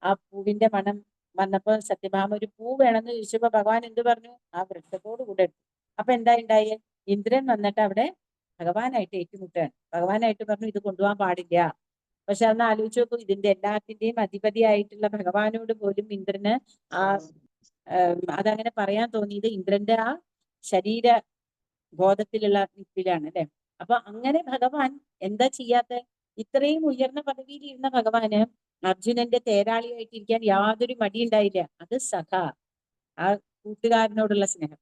ആ പൂവിന്റെ മണം വന്നപ്പോ സത്യഭാമ ഒരു പൂ വേണമെന്ന് ചോദിച്ചപ്പോ ഭഗവാൻ എന്ത് പറഞ്ഞു? ആ വൃക്ഷത്തോട് കൂടെ എടുത്തു. അപ്പൊ എന്താ ഉണ്ടായേ? ഇന്ദ്രൻ വന്നിട്ട് അവിടെ ഭഗവാനായിട്ട് ഏറ്റുമുട്ടുകയാണ്. ഭഗവാനായിട്ട് പറഞ്ഞു ഇത് കൊണ്ടുപോകാൻ പാടില്ല. പക്ഷെ അന്ന് ആലോചിച്ച് നോക്കൂ, ഇതിന്റെ എല്ലാത്തിന്റെയും അധിപതിയായിട്ടുള്ള ഭഗവാനോട് പോലും ഇന്ദ്രന് അതങ്ങനെ പറയാൻ തോന്നിയത് ഇന്ദ്രന്റെ ആ ശരീര ബോധത്തിലുള്ള നിപ്പിലാണ് അല്ലെ? അപ്പൊ അങ്ങനെ ഭഗവാൻ എന്താ ചെയ്യാത്ത? ഇത്രയും ഉയർന്ന പദവിയിൽ ഇരുന്ന ഭഗവാന് അർജുനന്റെ തേരാളിയായിട്ടിരിക്കാൻ യാതൊരു മടിയുണ്ടായില്ല. അത് ആ കൂട്ടുകാരനോടുള്ള സ്നേഹം.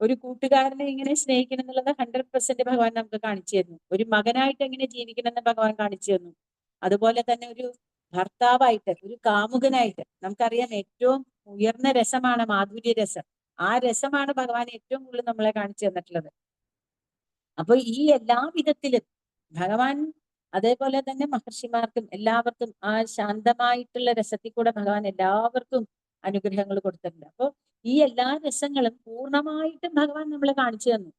ഒരു കൂട്ടുകാരനെ എങ്ങനെ സ്നേഹിക്കണം എന്നുള്ളത് 100% ഭഗവാൻ നമുക്ക് കാണിച്ചു തരുന്നു. ഒരു മകനായിട്ട് എങ്ങനെ ജീവിക്കണം എന്ന് ഭഗവാൻ കാണിച്ചു തന്നു. അതുപോലെ തന്നെ ഒരു ഭർത്താവായിട്ട്, ഒരു കാമുകനായിട്ട്, നമുക്കറിയാം ഏറ്റവും ഉയർന്ന രസമാണ് മാധുര്യ രസം. ആ രസമാണ് ഭഗവാൻ ഏറ്റവും കൂടുതൽ നമ്മളെ കാണിച്ചു തന്നിട്ടുള്ളത്. അപ്പൊ ഈ എല്ലാ വിധത്തിലും ഭഗവാൻ അതേപോലെ തന്നെ മഹർഷിമാർക്കും എല്ലാവർക്കും ആ ശാന്തമായിട്ടുള്ള രസത്തിൽ കൂടെ ഭഗവാൻ എല്ലാവർക്കും അനുഗ്രഹങ്ങൾ കൊടുത്തിട്ടുണ്ട്. അപ്പൊ ഈ എല്ലാ രസങ്ങളും പൂർണ്ണമായിട്ടും ഭഗവാൻ നമ്മളെ കാണിച്ചു തന്നു.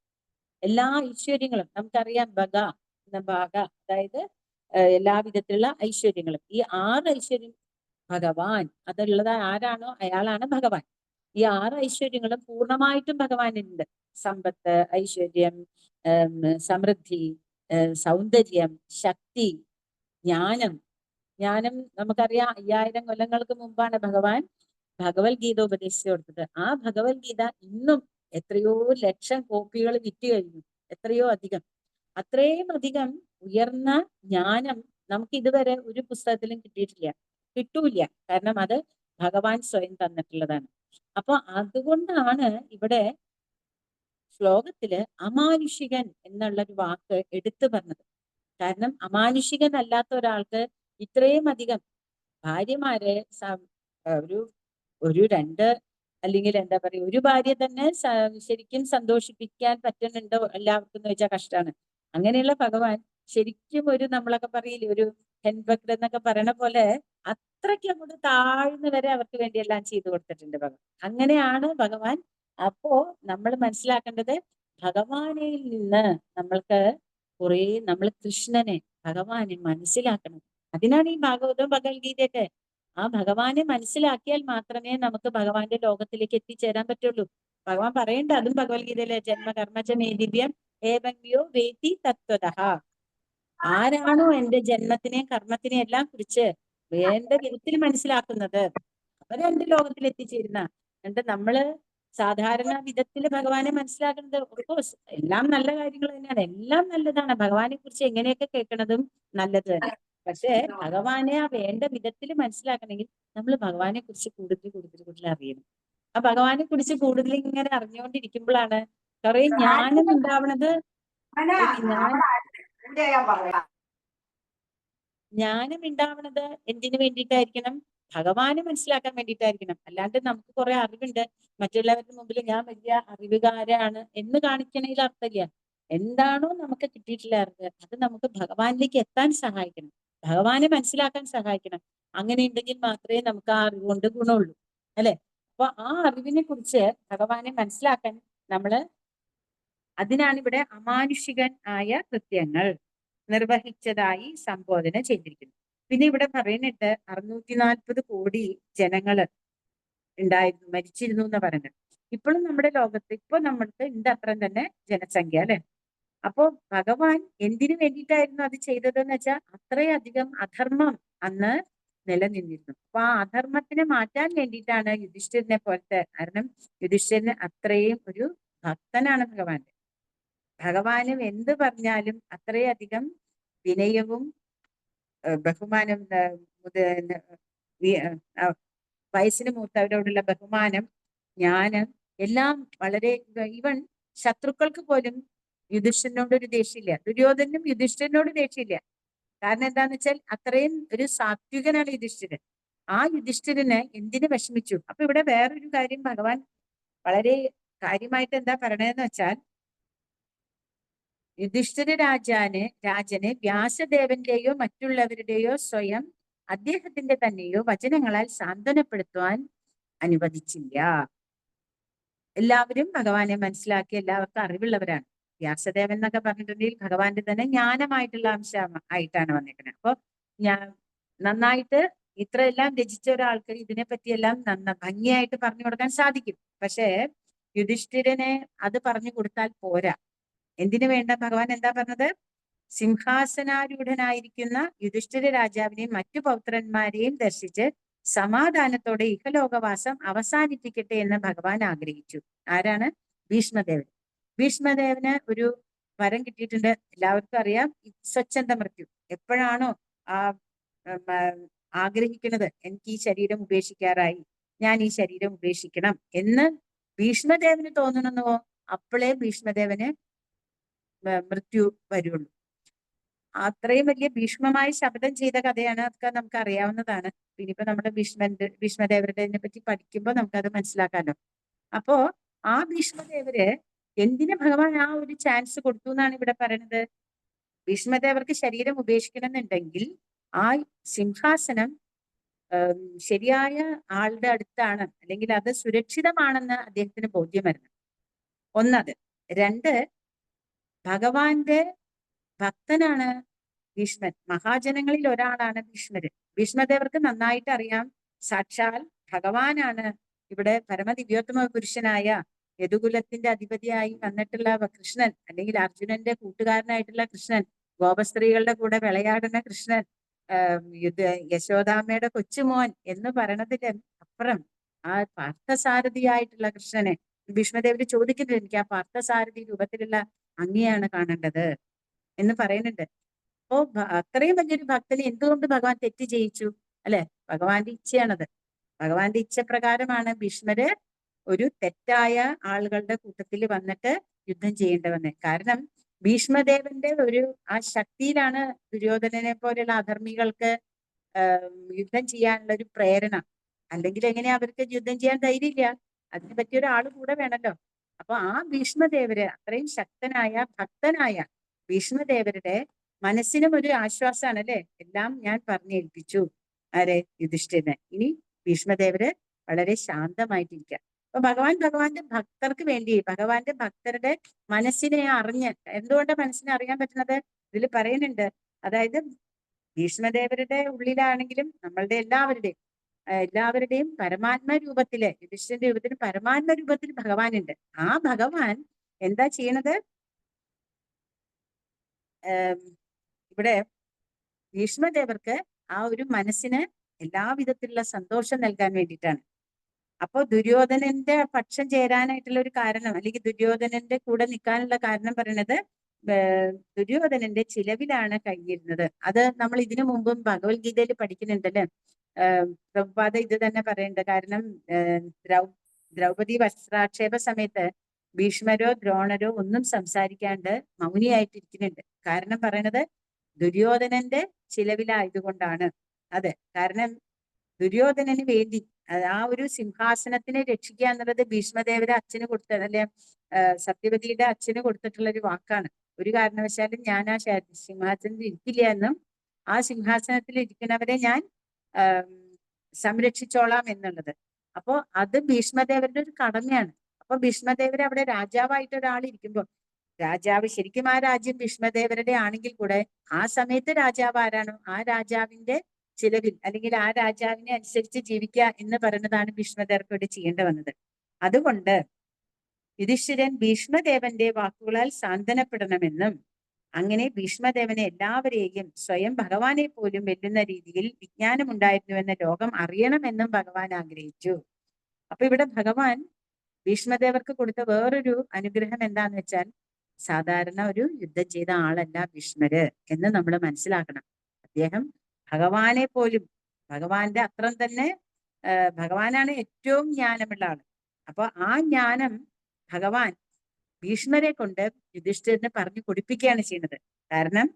എല്ലാ ഐശ്വര്യങ്ങളും നമുക്കറിയാം. ഭാഗ അതായത് എല്ലാ വിധത്തിലുള്ള ഐശ്വര്യങ്ങളും. ഈ 6 ഐശ്വര്യം ഭഗവാൻ അതുള്ളത് ആരാണോ അയാളാണ് ഭഗവാൻ. ഈ 6 ഐശ്വര്യങ്ങളും പൂർണ്ണമായിട്ടും ഭഗവാനുണ്ട്. സമ്പത്ത്, ഐശ്വര്യം, സമൃദ്ധി, സൗന്ദര്യം, ശക്തി, ജ്ഞാനം. നമുക്കറിയാം 5000 കൊല്ലങ്ങൾക്ക് മുമ്പാണ് ഭഗവാൻ ഭഗവത്ഗീത ഉപദേശിച്ചു കൊടുത്തത്. ആ ഭഗവത്ഗീത ഇന്നും എത്രയോ ലക്ഷം കോപ്പികൾ വിറ്റ് കഴിഞ്ഞു. എത്രയോ അധികം, അത്രയും അധികം ഉയർന്ന ജ്ഞാനം നമുക്ക് ഇതുവരെ ഒരു പുസ്തകത്തിലും കിട്ടൂല. കാരണം അത് ഭഗവാൻ സ്വയം തന്നിട്ടുള്ളതാണ്. അപ്പൊ അതുകൊണ്ടാണ് ഇവിടെ ശ്ലോകത്തില് അമാനുഷികൻ എന്നുള്ളൊരു വാക്ക് എടുത്തു പറഞ്ഞത്. കാരണം അമാനുഷികൻ അല്ലാത്ത ഒരാൾക്ക് ഇത്രയും അധികം ഭാര്യമാരെ ഒരു 2 അല്ലെങ്കിൽ എന്താ പറയുക, ഒരു ഭാര്യ തന്നെ ശരിക്കും സന്തോഷിപ്പിക്കാൻ പറ്റുന്നുണ്ടോ എല്ലാവർക്കും എന്ന് വെച്ചാൽ കഷ്ടമാണ്. അങ്ങനെയുള്ള ഭഗവാൻ ശരിക്കും ഒരു നമ്മളൊക്കെ പറയില്ലേ, ഒരു ഹെൻബക്ട് എന്നൊക്കെ പറയണ പോലെ അത്രയ്ക്ക് അങ്ങോട്ട് താഴ്ന്നു വരെ അവർക്ക് വേണ്ടി എല്ലാം ചെയ്തു കൊടുത്തിട്ടുണ്ട് ഭഗവാൻ. അങ്ങനെയാണ് ഭഗവാൻ. അപ്പോ നമ്മൾ മനസ്സിലാക്കേണ്ടത്, ഭഗവാനിൽ നിന്ന് നമ്മൾക്ക് കുറെ, നമ്മൾ കൃഷ്ണനെ ഭഗവാനെ മനസ്സിലാക്കണം. അതിനാണ് ഈ ഭാഗവതവും ഭഗവത്ഗീതയൊക്കെ. ആ ഭഗവാനെ മനസ്സിലാക്കിയാൽ മാത്രമേ നമുക്ക് ഭഗവാന്റെ ലോകത്തിലേക്ക് എത്തിച്ചേരാൻ പറ്റുള്ളൂ. ഭഗവാൻ പറയണ്ട, അതും ഭഗവത്ഗീതയിലെ ജന്മകർമ്മച മേ ദിവ്യം ഏവംയോ വേത്തി തത്വതഃ. ആരാണോ എന്റെ ജന്മത്തിനെയും കർമ്മത്തിനെയും എല്ലാം കുറിച്ച് വേണ്ട വിധത്തിൽ മനസ്സിലാക്കുന്നത്, അവരെ എന്റെ ലോകത്തിൽ എത്തിച്ചേരുന്ന. എന്നിട്ട് നമ്മള് സാധാരണ വിധത്തിൽ ഭഗവാനെ മനസ്സിലാക്കുന്നത്, ഓഫ്കോഴ്സ് എല്ലാം നല്ല കാര്യങ്ങൾ തന്നെയാണ്, എല്ലാം നല്ലതാണ്. ഭഗവാനെ കുറിച്ച് എങ്ങനെയൊക്കെ കേൾക്കുന്നതും നല്ലത് തന്നെ. പക്ഷെ ഭഗവാനെ ആ വേണ്ട വിധത്തിൽ മനസ്സിലാക്കണമെങ്കിൽ നമ്മൾ ഭഗവാനെ കുറിച്ച് കൂടുതൽ കൂടുതൽ കൂടുതൽ അറിയണം. ആ ഭഗവാനെ കുറിച്ച് കൂടുതൽ ഇങ്ങനെ അറിഞ്ഞുകൊണ്ടിരിക്കുമ്പോഴാണ് കുറെ ജ്ഞാനം ഉണ്ടാവണത്. ജ്ഞാനം ഉണ്ടാവണത് എന്തിനു വേണ്ടിയിട്ടായിരിക്കണം? ഭഗവാനെ മനസ്സിലാക്കാൻ വേണ്ടിയിട്ടായിരിക്കണം. അല്ലാണ്ട് നമുക്ക് കുറെ അറിവുണ്ട്, മറ്റുള്ളവരുടെ മുമ്പിൽ ഞാൻ വലിയ അറിവുകാരാണ് എന്ന് കാണിക്കണതിൽ അർത്ഥമില്ല. എന്താണോ നമുക്ക് കിട്ടിയിട്ടുള്ള അറിവ്, അത് നമുക്ക് ഭഗവാനിലേക്ക് എത്താൻ സഹായിക്കണം, ഭഗവാനെ മനസ്സിലാക്കാൻ സഹായിക്കണം. അങ്ങനെ ഉണ്ടെങ്കിൽ മാത്രമേ നമുക്ക് ആ അറിവ് കൊണ്ട് ഗുണമുള്ളൂ, അല്ലെ? അപ്പൊ ആ അറിവിനെ കുറിച്ച് ഭഗവാനെ മനസ്സിലാക്കാൻ നമ്മള്, അതിനാണ് ഇവിടെ അമാനുഷികൻ ആയ കൃത്യങ്ങൾ നിർവഹിച്ചതായി സംബോധന ചെയ്തിരിക്കുന്നു. പിന്നെ ഇവിടെ പറയുന്നിട്ട് 640 കോടി ജനങ്ങള് ഉണ്ടായിരുന്നു, മരിച്ചിരുന്നു എന്ന് പറയുന്നത്. ഇപ്പോഴും നമ്മുടെ ലോകത്ത് ഇപ്പൊ നമ്മൾക്ക് ഉണ്ട് അത്രയും തന്നെ ജനസംഖ്യ, അല്ലെ? അപ്പോ ഭഗവാൻ എന്തിനു വേണ്ടിയിട്ടായിരുന്നു അത് ചെയ്തതെന്ന് വെച്ചാൽ, അത്രയധികം അധർമ്മം അന്ന് നിലനിന്നിരുന്നു. അപ്പൊ ആ അധർമ്മത്തിനെ മാറ്റാൻ വേണ്ടിയിട്ടാണ് യുധിഷ്ഠിരനെ പോലത്തെ, കാരണം യുധിഷ്ഠിരന് അത്രയും ഒരു ഭക്തനാണ് ഭഗവാൻ. ഭഗവാനും എന്ത് പറഞ്ഞാലും അത്രയധികം വിനയവും ബഹുമാനം, വയസ്സിന് മൂത്തവരോടുള്ള ബഹുമാനം, ജ്ഞാനം എല്ലാം വളരെ. ഈവൻ ശത്രുക്കൾക്ക് പോലും യുധിഷ്ഠിരനോട് ഒരു ദേഷ്യമില്ല. ദുര്യോധനും യുധിഷ്ഠിരനോട് ദേഷ്യമില്ല. കാരണം എന്താന്ന് വെച്ചാൽ അത്രയും ഒരു സാത്വികനാണ് യുധിഷ്ഠിരൻ. ആ യുധിഷ്ഠിരന് എന്തിനു വിഷമിച്ചു? അപ്പൊ ഇവിടെ വേറൊരു കാര്യം ഭഗവാൻ വളരെ കാര്യമായിട്ട് എന്താ പറയണതെന്ന് വെച്ചാൽ, യുധിഷ്ഠിര രാജന് വ്യാസദേവന്റെയോ മറ്റുള്ളവരുടെയോ സ്വയം അദ്ദേഹത്തിന്റെ തന്നെയോ വചനങ്ങളാൽ സാന്ത്വനപ്പെടുത്തുവാൻ അനുവദിച്ചില്ല. എല്ലാവരും ഭഗവാനെ മനസ്സിലാക്കി എല്ലാവർക്കും അറിവുള്ളവരാണ്. വ്യാസദേവൻ എന്നൊക്കെ പറഞ്ഞിട്ടുണ്ടെങ്കിൽ ഭഗവാന്റെ തന്നെ ജ്ഞാനമായിട്ടുള്ള അംശം ആയിട്ടാണ് വന്നിരിക്കുന്നത്. അപ്പൊ ഞാൻ നന്നായിട്ട് ഇത്രയെല്ലാം രചിച്ച ഒരാൾക്ക് ഇതിനെപ്പറ്റിയെല്ലാം ഭംഗിയായിട്ട് പറഞ്ഞു കൊടുക്കാൻ സാധിക്കും. പക്ഷേ യുധിഷ്ഠിരനെ അത് പറഞ്ഞു കൊടുത്താൽ പോരാ. എന്തിനു വേണ്ട? ഭഗവാൻ എന്താ പറഞ്ഞത്? സിംഹാസനാരൂഢനായിരിക്കുന്ന യുധിഷ്ഠിര രാജാവിനെയും മറ്റു പൗത്രന്മാരെയും ദർശിച്ച് സമാധാനത്തോടെ ഇഹലോകവാസം അവസാനിപ്പിക്കട്ടെ എന്ന് ഭഗവാൻ ആഗ്രഹിച്ചു. ആരാണ്? ഭീഷ്മദേവൻ. ഭീഷ്മദേവന് ഒരു വരം കിട്ടിയിട്ടുണ്ട്, എല്ലാവർക്കും അറിയാം, സ്വച്ഛന്ത മൃത്യു. എപ്പോഴാണോ ആ ആഗ്രഹിക്കുന്നത്, എനിക്ക് ഈ ശരീരം ഉപേക്ഷിക്കാറായി, ഞാൻ ഈ ശരീരം ഉപേക്ഷിക്കണം എന്ന് ഭീഷ്മദേവന് തോന്നണമെന്നോ, അപ്പോഴേ ഭീഷ്മദേവന് മൃത്യു വരുള്ളൂ. അത്രയും വലിയ ഭീഷ്മമായി ശപഥം ചെയ്ത കഥയാണ്, അതൊക്കെ നമുക്ക് അറിയാവുന്നതാണ്. പിന്നിപ്പോ നമ്മുടെ ഭീഷ്മദേവരുടെ പറ്റി പഠിക്കുമ്പോൾ നമുക്കത് മനസ്സിലാക്കാമല്ലോ. അപ്പോ ആ ഭീഷ്മദേവര് എന്തിനു ഭഗവാൻ ആ ഒരു ചാൻസ് കൊടുത്തു എന്നാണ് ഇവിടെ പറയുന്നത്. ഭീഷ്മദേവർക്ക് ശരീരം ഉപേക്ഷിക്കണം എന്നുണ്ടെങ്കിൽ ആ സിംഹാസനം ശരിയായ ആളുടെ അടുത്താണ്, അല്ലെങ്കിൽ അത് സുരക്ഷിതമാണെന്ന് അദ്ദേഹത്തിന് ബോധ്യമായിരുന്നു. ഒന്നത്. രണ്ട്, ഭഗവാന്റെ ഭക്തനാണ് ഭീഷ്മൻ. മഹാജനങ്ങളിൽ ഒരാളാണ് ഭീഷ്മര്. ഭീഷ്മദേവർക്ക് നന്നായിട്ട് അറിയാം, സാക്ഷാൽ ഭഗവാനാണ് ഇവിടെ പരമദിവ്യോത്തമ പുരുഷനായ യദുകുലത്തിന്റെ അധിപതിയായി വന്നിട്ടുള്ള കൃഷ്ണൻ, അല്ലെങ്കിൽ അർജുനന്റെ കൂട്ടുകാരനായിട്ടുള്ള കൃഷ്ണൻ, ഗോപസ്ത്രീകളുടെ കൂടെ വിളയാടുന്ന കൃഷ്ണൻ, യശോദാമ്മയുടെ കൊച്ചുമോൻ എന്ന് പറയണതിന് അപ്പുറം ആ പാർത്ഥസാരഥിയായിട്ടുള്ള കൃഷ്ണനെ ഭീഷ്മദേവര് ചോദിക്കുന്നുണ്ട്, എനിക്ക് ആ പാർത്ഥസാരഥി രൂപത്തിലുള്ള അങ്ങനെയാണ് കാണേണ്ടത് എന്ന് പറയുന്നുണ്ട്. അപ്പോ അത്രയും വലിയൊരു ഭക്തനെ എന്തുകൊണ്ട് ഭഗവാൻ തെറ്റ് ചെയ്യിച്ചു? അല്ലെ? ഭഗവാന്റെ ഇച്ഛയാണത്. ഭഗവാന്റെ ഇച്ഛ പ്രകാരമാണ് ഭീഷ്മര് ഒരു തെറ്റായ ആളുകളുടെ കൂട്ടത്തിൽ വന്നിട്ട് യുദ്ധം ചെയ്യേണ്ടി വന്നത്. കാരണം ഭീഷ്മദേവന്റെ ഒരു ആ ശക്തിയിലാണ് ദുര്യോധനനെ പോലെയുള്ള അധർമ്മികൾക്ക് യുദ്ധം ചെയ്യാനുള്ള ഒരു പ്രേരണ. അല്ലെങ്കിൽ എങ്ങനെയാ അവർക്ക് യുദ്ധം ചെയ്യാൻ ധൈര്യമില്ല? അതിന് പറ്റിയ ഒരാൾ കൂടെ വേണമല്ലോ. അപ്പൊ ആ ഭീഷ്മദേവര് അത്രയും ശക്തനായ ഭക്തനായ ഭീഷ്മദേവരുടെ മനസ്സിനും ഒരു ആശ്വാസമാണ് അല്ലെ. എല്ലാം ഞാൻ പറഞ്ഞേൽപ്പിച്ചു ആരെ, യുധിഷ്ഠിരനെ. ഇനി ഭീഷ്മദേവര് വളരെ ശാന്തമായിട്ടിരിക്കുക. അപ്പൊ ഭഗവാന്റെ ഭക്തർക്ക് വേണ്ടി, ഭഗവാന്റെ ഭക്തരുടെ മനസ്സിനെ അറിഞ്ഞ്, എന്തുകൊണ്ട് മനസ്സിനെ അറിയാൻ പറ്റുന്നത് ഇതിൽ പറയുന്നുണ്ട്. അതായത് ഭീഷ്മദേവരുടെ ഉള്ളിലാണെങ്കിലും നമ്മളുടെ എല്ലാവരുടെയും പരമാത്മ രൂപത്തില്, യുധിഷ്ഠിര രൂപത്തിന് പരമാത്മ രൂപത്തിൽ ഭഗവാൻ ഉണ്ട്. ആ ഭഗവാൻ എന്താ ചെയ്യണത്? ഇവിടെ ഭീഷ്മദേവർക്ക് ആ ഒരു മനസ്സിന് എല്ലാവിധത്തിലുള്ള സന്തോഷം നൽകാൻ വേണ്ടിയിട്ടാണ്. അപ്പോ ദുര്യോധനന്റെ പക്ഷം ചേരാനായിട്ടുള്ള ഒരു കാരണം, അല്ലെങ്കിൽ ദുര്യോധനന്റെ കൂടെ നിൽക്കാനുള്ള കാരണം പറയുന്നത് ദുര്യോധനന്റെ ചിലവിലാണ് കഴിഞ്ഞിരുന്നത്. അത് നമ്മൾ ഇതിനു മുമ്പും ഭഗവത്ഗീതയിൽ പഠിക്കുന്നുണ്ടല്ലേ. പ്രഭുപാദ ഇത് തന്നെ പറയുന്നുണ്ട്. കാരണം ദ്രൗപദി വസ്ത്രാക്ഷേപ സമയത്ത് ഭീഷ്മരോ ദ്രോണരോ ഒന്നും സംസാരിക്കാണ്ട് മൗനിയായിട്ടിരിക്കുന്നുണ്ട്. കാരണം പറയണത് ദുര്യോധനന്റെ ചിലവിലായതുകൊണ്ടാണ്. അതെ, കാരണം ദുര്യോധനന് വേണ്ടി ആ ഒരു സിംഹാസനത്തിനെ രക്ഷിക്കുക എന്നുള്ളത് ഭീഷ്മദേവരെ അച്ഛന് കൊടുത്ത, അല്ലെ സത്യവതിയുടെ അച്ഛന് കൊടുത്തിട്ടുള്ള ഒരു വാക്കാണ്. ഒരു കാരണവശാലും ഞാൻ ആ സിംഹാസനത്തിൽ ഇരിക്കില്ല എന്നും ആ സിംഹാസനത്തിൽ ഇരിക്കുന്നവരെ ഞാൻ സംരക്ഷിച്ചോളാം എന്നുള്ളത്. അപ്പോ അത് ഭീഷ്മദേവരുടെ ഒരു കടമയാണ്. അപ്പൊ ഭീഷ്മദേവര് അവിടെ രാജാവായിട്ട് ഒരാൾ ഇരിക്കുമ്പോൾ, രാജാവ് ശരിക്കും ആ രാജ്യം ഭീഷ്മദേവരുടെ ആണെങ്കിൽ കൂടെ ആ സമയത്ത് രാജാവ് ആരാണോ ആ രാജാവിന്റെ ചിലവിൽ, അല്ലെങ്കിൽ ആ രാജാവിനെ അനുസരിച്ച് ജീവിക്കുക എന്ന് പറയുന്നതാണ് ഭീഷ്മദേവർക്ക് ഇവിടെ ചെയ്യേണ്ടി വന്നത്. അതുകൊണ്ട് യുധിഷ്ഠിരൻ ഭീഷ്മദേവന്റെ വാക്കുകളാൽ സാന്ത്വനപ്പെടണമെന്നും അങ്ങനെ ഭീഷ്മദേവനെ എല്ലാവരെയും സ്വയം ഭഗവാനെ പോലും വെല്ലുന്ന രീതിയിൽ വിജ്ഞാനമുണ്ടായിരുന്നുവെന്ന് ലോകം അറിയണമെന്നും ഭഗവാൻ ആഗ്രഹിച്ചു. അപ്പൊ ഇവിടെ ഭഗവാൻ ഭീഷ്മദേവർക്ക് കൊടുത്ത വേറൊരു അനുഗ്രഹം എന്താന്ന് വെച്ചാൽ, സാധാരണ ഒരു യുദ്ധം ചെയ്ത ആളല്ല ഭീഷ്മര് എന്ന് നമ്മൾ മനസ്സിലാക്കണം. അദ്ദേഹം ഭഗവാനെ പോലും, ഭഗവാന്റെ അത്രം തന്നെ ഭഗവാനാണ് ഏറ്റവും ജ്ഞാനമുള്ള ആള്. അപ്പൊ ആ ജ്ഞാനം ഭഗവാൻ ഭീഷ്മരെ കൊണ്ട് യുധിഷ്ഠിരനെ പറഞ്ഞു കൊടുപ്പിക്കുകയാണ് ചെയ്യുന്നത്. കാരണം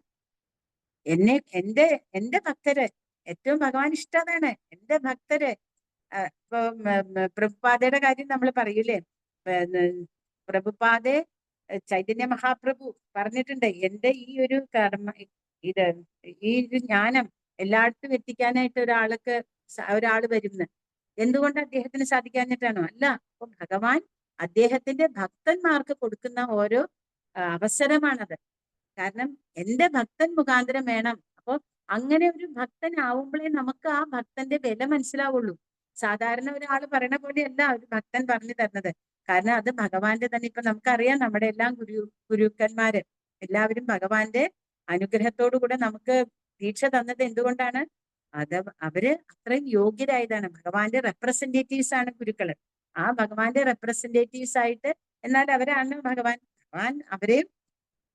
എന്റെ ഭക്തര് ഏറ്റവും ഭഗവാൻ ഇഷ്ടതാണ്. എന്റെ ഭക്തര് ഇപ്പൊ പ്രഭുപാദയുടെ കാര്യം നമ്മൾ പറയൂലേ, പ്രഭുപാദെ ചൈതന്യ മഹാപ്രഭു പറഞ്ഞിട്ടുണ്ട്, എന്റെ ഈ ഒരു കർമ്മ, ഈ ഒരു ജ്ഞാനം എല്ലായിടത്തും എത്തിക്കാനായിട്ട് ഒരാള് വരുന്നു. എന്തുകൊണ്ട് അദ്ദേഹത്തിന് സാധിക്കാഞ്ഞിട്ടാണോ? അല്ല, അപ്പൊ ഭഗവാൻ അദ്ദേഹത്തിന്റെ ഭക്തന്മാർക്ക് കൊടുക്കുന്ന ഓരോ അവസരമാണത്. കാരണം എന്റെ ഭക്തൻ മുഖാന്തരം വേണം. അപ്പൊ അങ്ങനെ ഒരു ഭക്തനാവുമ്പോഴേ നമുക്ക് ആ ഭക്തന്റെ വില മനസ്സിലാവുള്ളൂ. സാധാരണ ഒരാൾ പറയണ പോലെയല്ല ഒരു ഭക്തൻ പറഞ്ഞു തരുന്നത്. കാരണം അത് ഭഗവാന്റെ തന്നെ, ഇപ്പൊ നമുക്കറിയാം നമ്മുടെ എല്ലാം ഗുരുക്കന്മാര് എല്ലാവരും ഭഗവാന്റെ അനുഗ്രഹത്തോടു കൂടെ നമുക്ക് ദീക്ഷ തന്നത് എന്തുകൊണ്ടാണ്? അവര് അത്രയും യോഗ്യരായതാണ്. ഭഗവാന്റെ റെപ്രസെന്റേറ്റീവ്സ് ആണ് ഗുരുക്കള്. ആ ഭഗവാന്റെ റെപ്രസെന്റേറ്റീവ്സ് ആയിട്ട്, എന്നാൽ അവരാണ് ഭഗവാൻ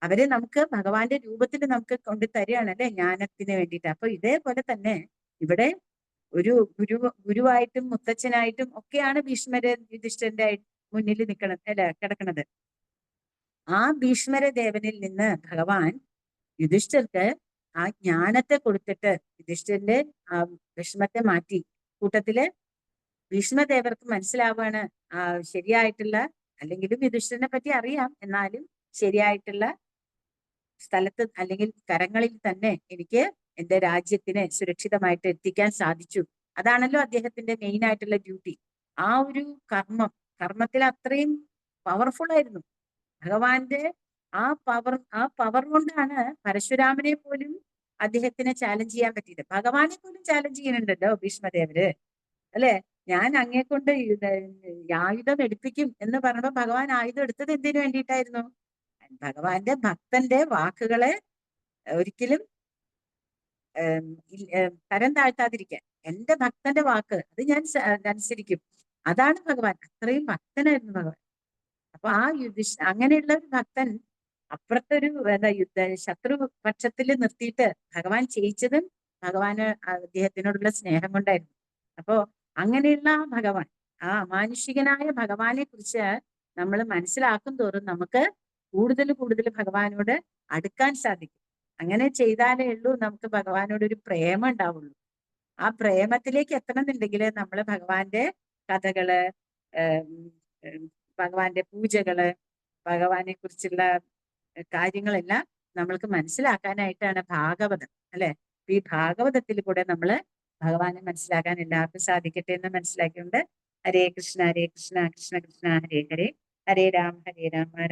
അവരെ നമുക്ക് ഭഗവാന്റെ രൂപത്തിൽ നമുക്ക് കൊണ്ടു തരികയാണ് അല്ലെ, ജ്ഞാനത്തിന് വേണ്ടിയിട്ട്. അപ്പൊ ഇതേപോലെ തന്നെ ഇവിടെ ഒരു ഗുരുവായിട്ടും മുത്തച്ഛനായിട്ടും ഒക്കെയാണ് ഭീഷ്മര് യുധിഷ്ഠിരന്റെ മുന്നിൽ നിൽക്കണത് അല്ലെ, കിടക്കണത്. ആ ഭീഷ്മര ദേവനിൽ നിന്ന് ഭഗവാൻ യുധിഷ്ഠിർക്ക് ആ ജ്ഞാനത്തെ കൊടുത്തിട്ട് യുധിഷ്ഠിരന്റെ ആ വിഷമത്തെ മാറ്റി. കൂട്ടത്തില് ഭീഷ്മദേവർക്ക് മനസ്സിലാവുകയാണ് ശരിയായിട്ടുള്ള, അല്ലെങ്കിലും യുധിഷ്ഠിരനെ പറ്റി അറിയാം, എന്നാലും ശരിയായിട്ടുള്ള സ്ഥലത്ത് അല്ലെങ്കിൽ കരങ്ങളിൽ തന്നെ എനിക്ക് എന്റെ രാജ്യത്തിനെ സുരക്ഷിതമായിട്ട് എത്തിക്കാൻ സാധിച്ചു. അതാണല്ലോ അദ്ദേഹത്തിന്റെ മെയിൻ ആയിട്ടുള്ള ഡ്യൂട്ടി. ആ ഒരു കർമ്മത്തിൽ അത്രയും പവർഫുൾ ആയിരുന്നു ഭഗവാന്റെ. ആ പവർ കൊണ്ടാണ് പരശുരാമനെ പോലും അദ്ദേഹത്തിനെ ചാലഞ്ച് ചെയ്യാൻ പറ്റിയത്. ഭഗവാനെ പോലും ചാലഞ്ച് ചെയ്യുന്നുണ്ടല്ലോ ഭീഷ്മദേവര് അല്ലെ. ഞാൻ അങ്ങേ കൊണ്ട് ആയുധം എടുപ്പിക്കും എന്ന് പറഞ്ഞപ്പോ ഭഗവാൻ ആയുധം എടുത്തത് എന്തിനു വേണ്ടിയിട്ടായിരുന്നു? ഭഗവാന്റെ ഭക്തന്റെ വാക്കുകളെ ഒരിക്കലും തരം താഴ്ത്താതിരിക്കാൻ. എന്റെ ഭക്തന്റെ വാക്ക് അത് ഞാൻ അനുസരിക്കും. അതാണ് ഭഗവാൻ. അത്രയും ഭക്തനായിരുന്നു ഭഗവാൻ. അപ്പൊ ആ അങ്ങനെയുള്ള ഒരു ഭക്തൻ അപ്പുറത്തൊരു ശത്രു പക്ഷത്തിൽ നിർത്തിയിട്ട് ഭഗവാൻ ചെയ്യിച്ചതും ഭഗവാന് അദ്ദേഹത്തിനോടുള്ള സ്നേഹം കൊണ്ടായിരുന്നു. അപ്പോ അങ്ങനെയുള്ള ആ ഭഗവാൻ, ആ അമാനുഷികനായ ഭഗവാനെ കുറിച്ച് നമ്മൾ മനസ്സിലാക്കും തോറും നമുക്ക് കൂടുതൽ ഭഗവാനോട് അടുക്കാൻ സാധിക്കും. അങ്ങനെ ചെയ്താലേ ഉള്ളൂ നമുക്ക് ഭഗവാനോട് ഒരു പ്രേമം ഉണ്ടാവുള്ളൂ. ആ പ്രേമത്തിലേക്ക് എത്തണമെന്നുണ്ടെങ്കിൽ നമ്മൾ ഭഗവാന്റെ കഥകള്, ഭഗവാന്റെ പൂജകള്, ഭഗവാനെ കുറിച്ചുള്ള കാര്യങ്ങളെല്ലാം നമ്മൾക്ക് മനസ്സിലാക്കാനായിട്ടാണ് ഭാഗവതം, അല്ലെ? ഈ ഭാഗവതത്തിൽ കൂടെ നമ്മള് ഭഗവാനെ മനസ്സിലാക്കാൻ എല്ലാവർക്കും സാധിക്കട്ടെ എന്ന് മനസ്സിലാക്കിക്കൊണ്ട് ഹരേ കൃഷ്ണ കൃഷ്ണ കൃഷ്ണ ഹരേ ഹരേ, ഹരേ രാമ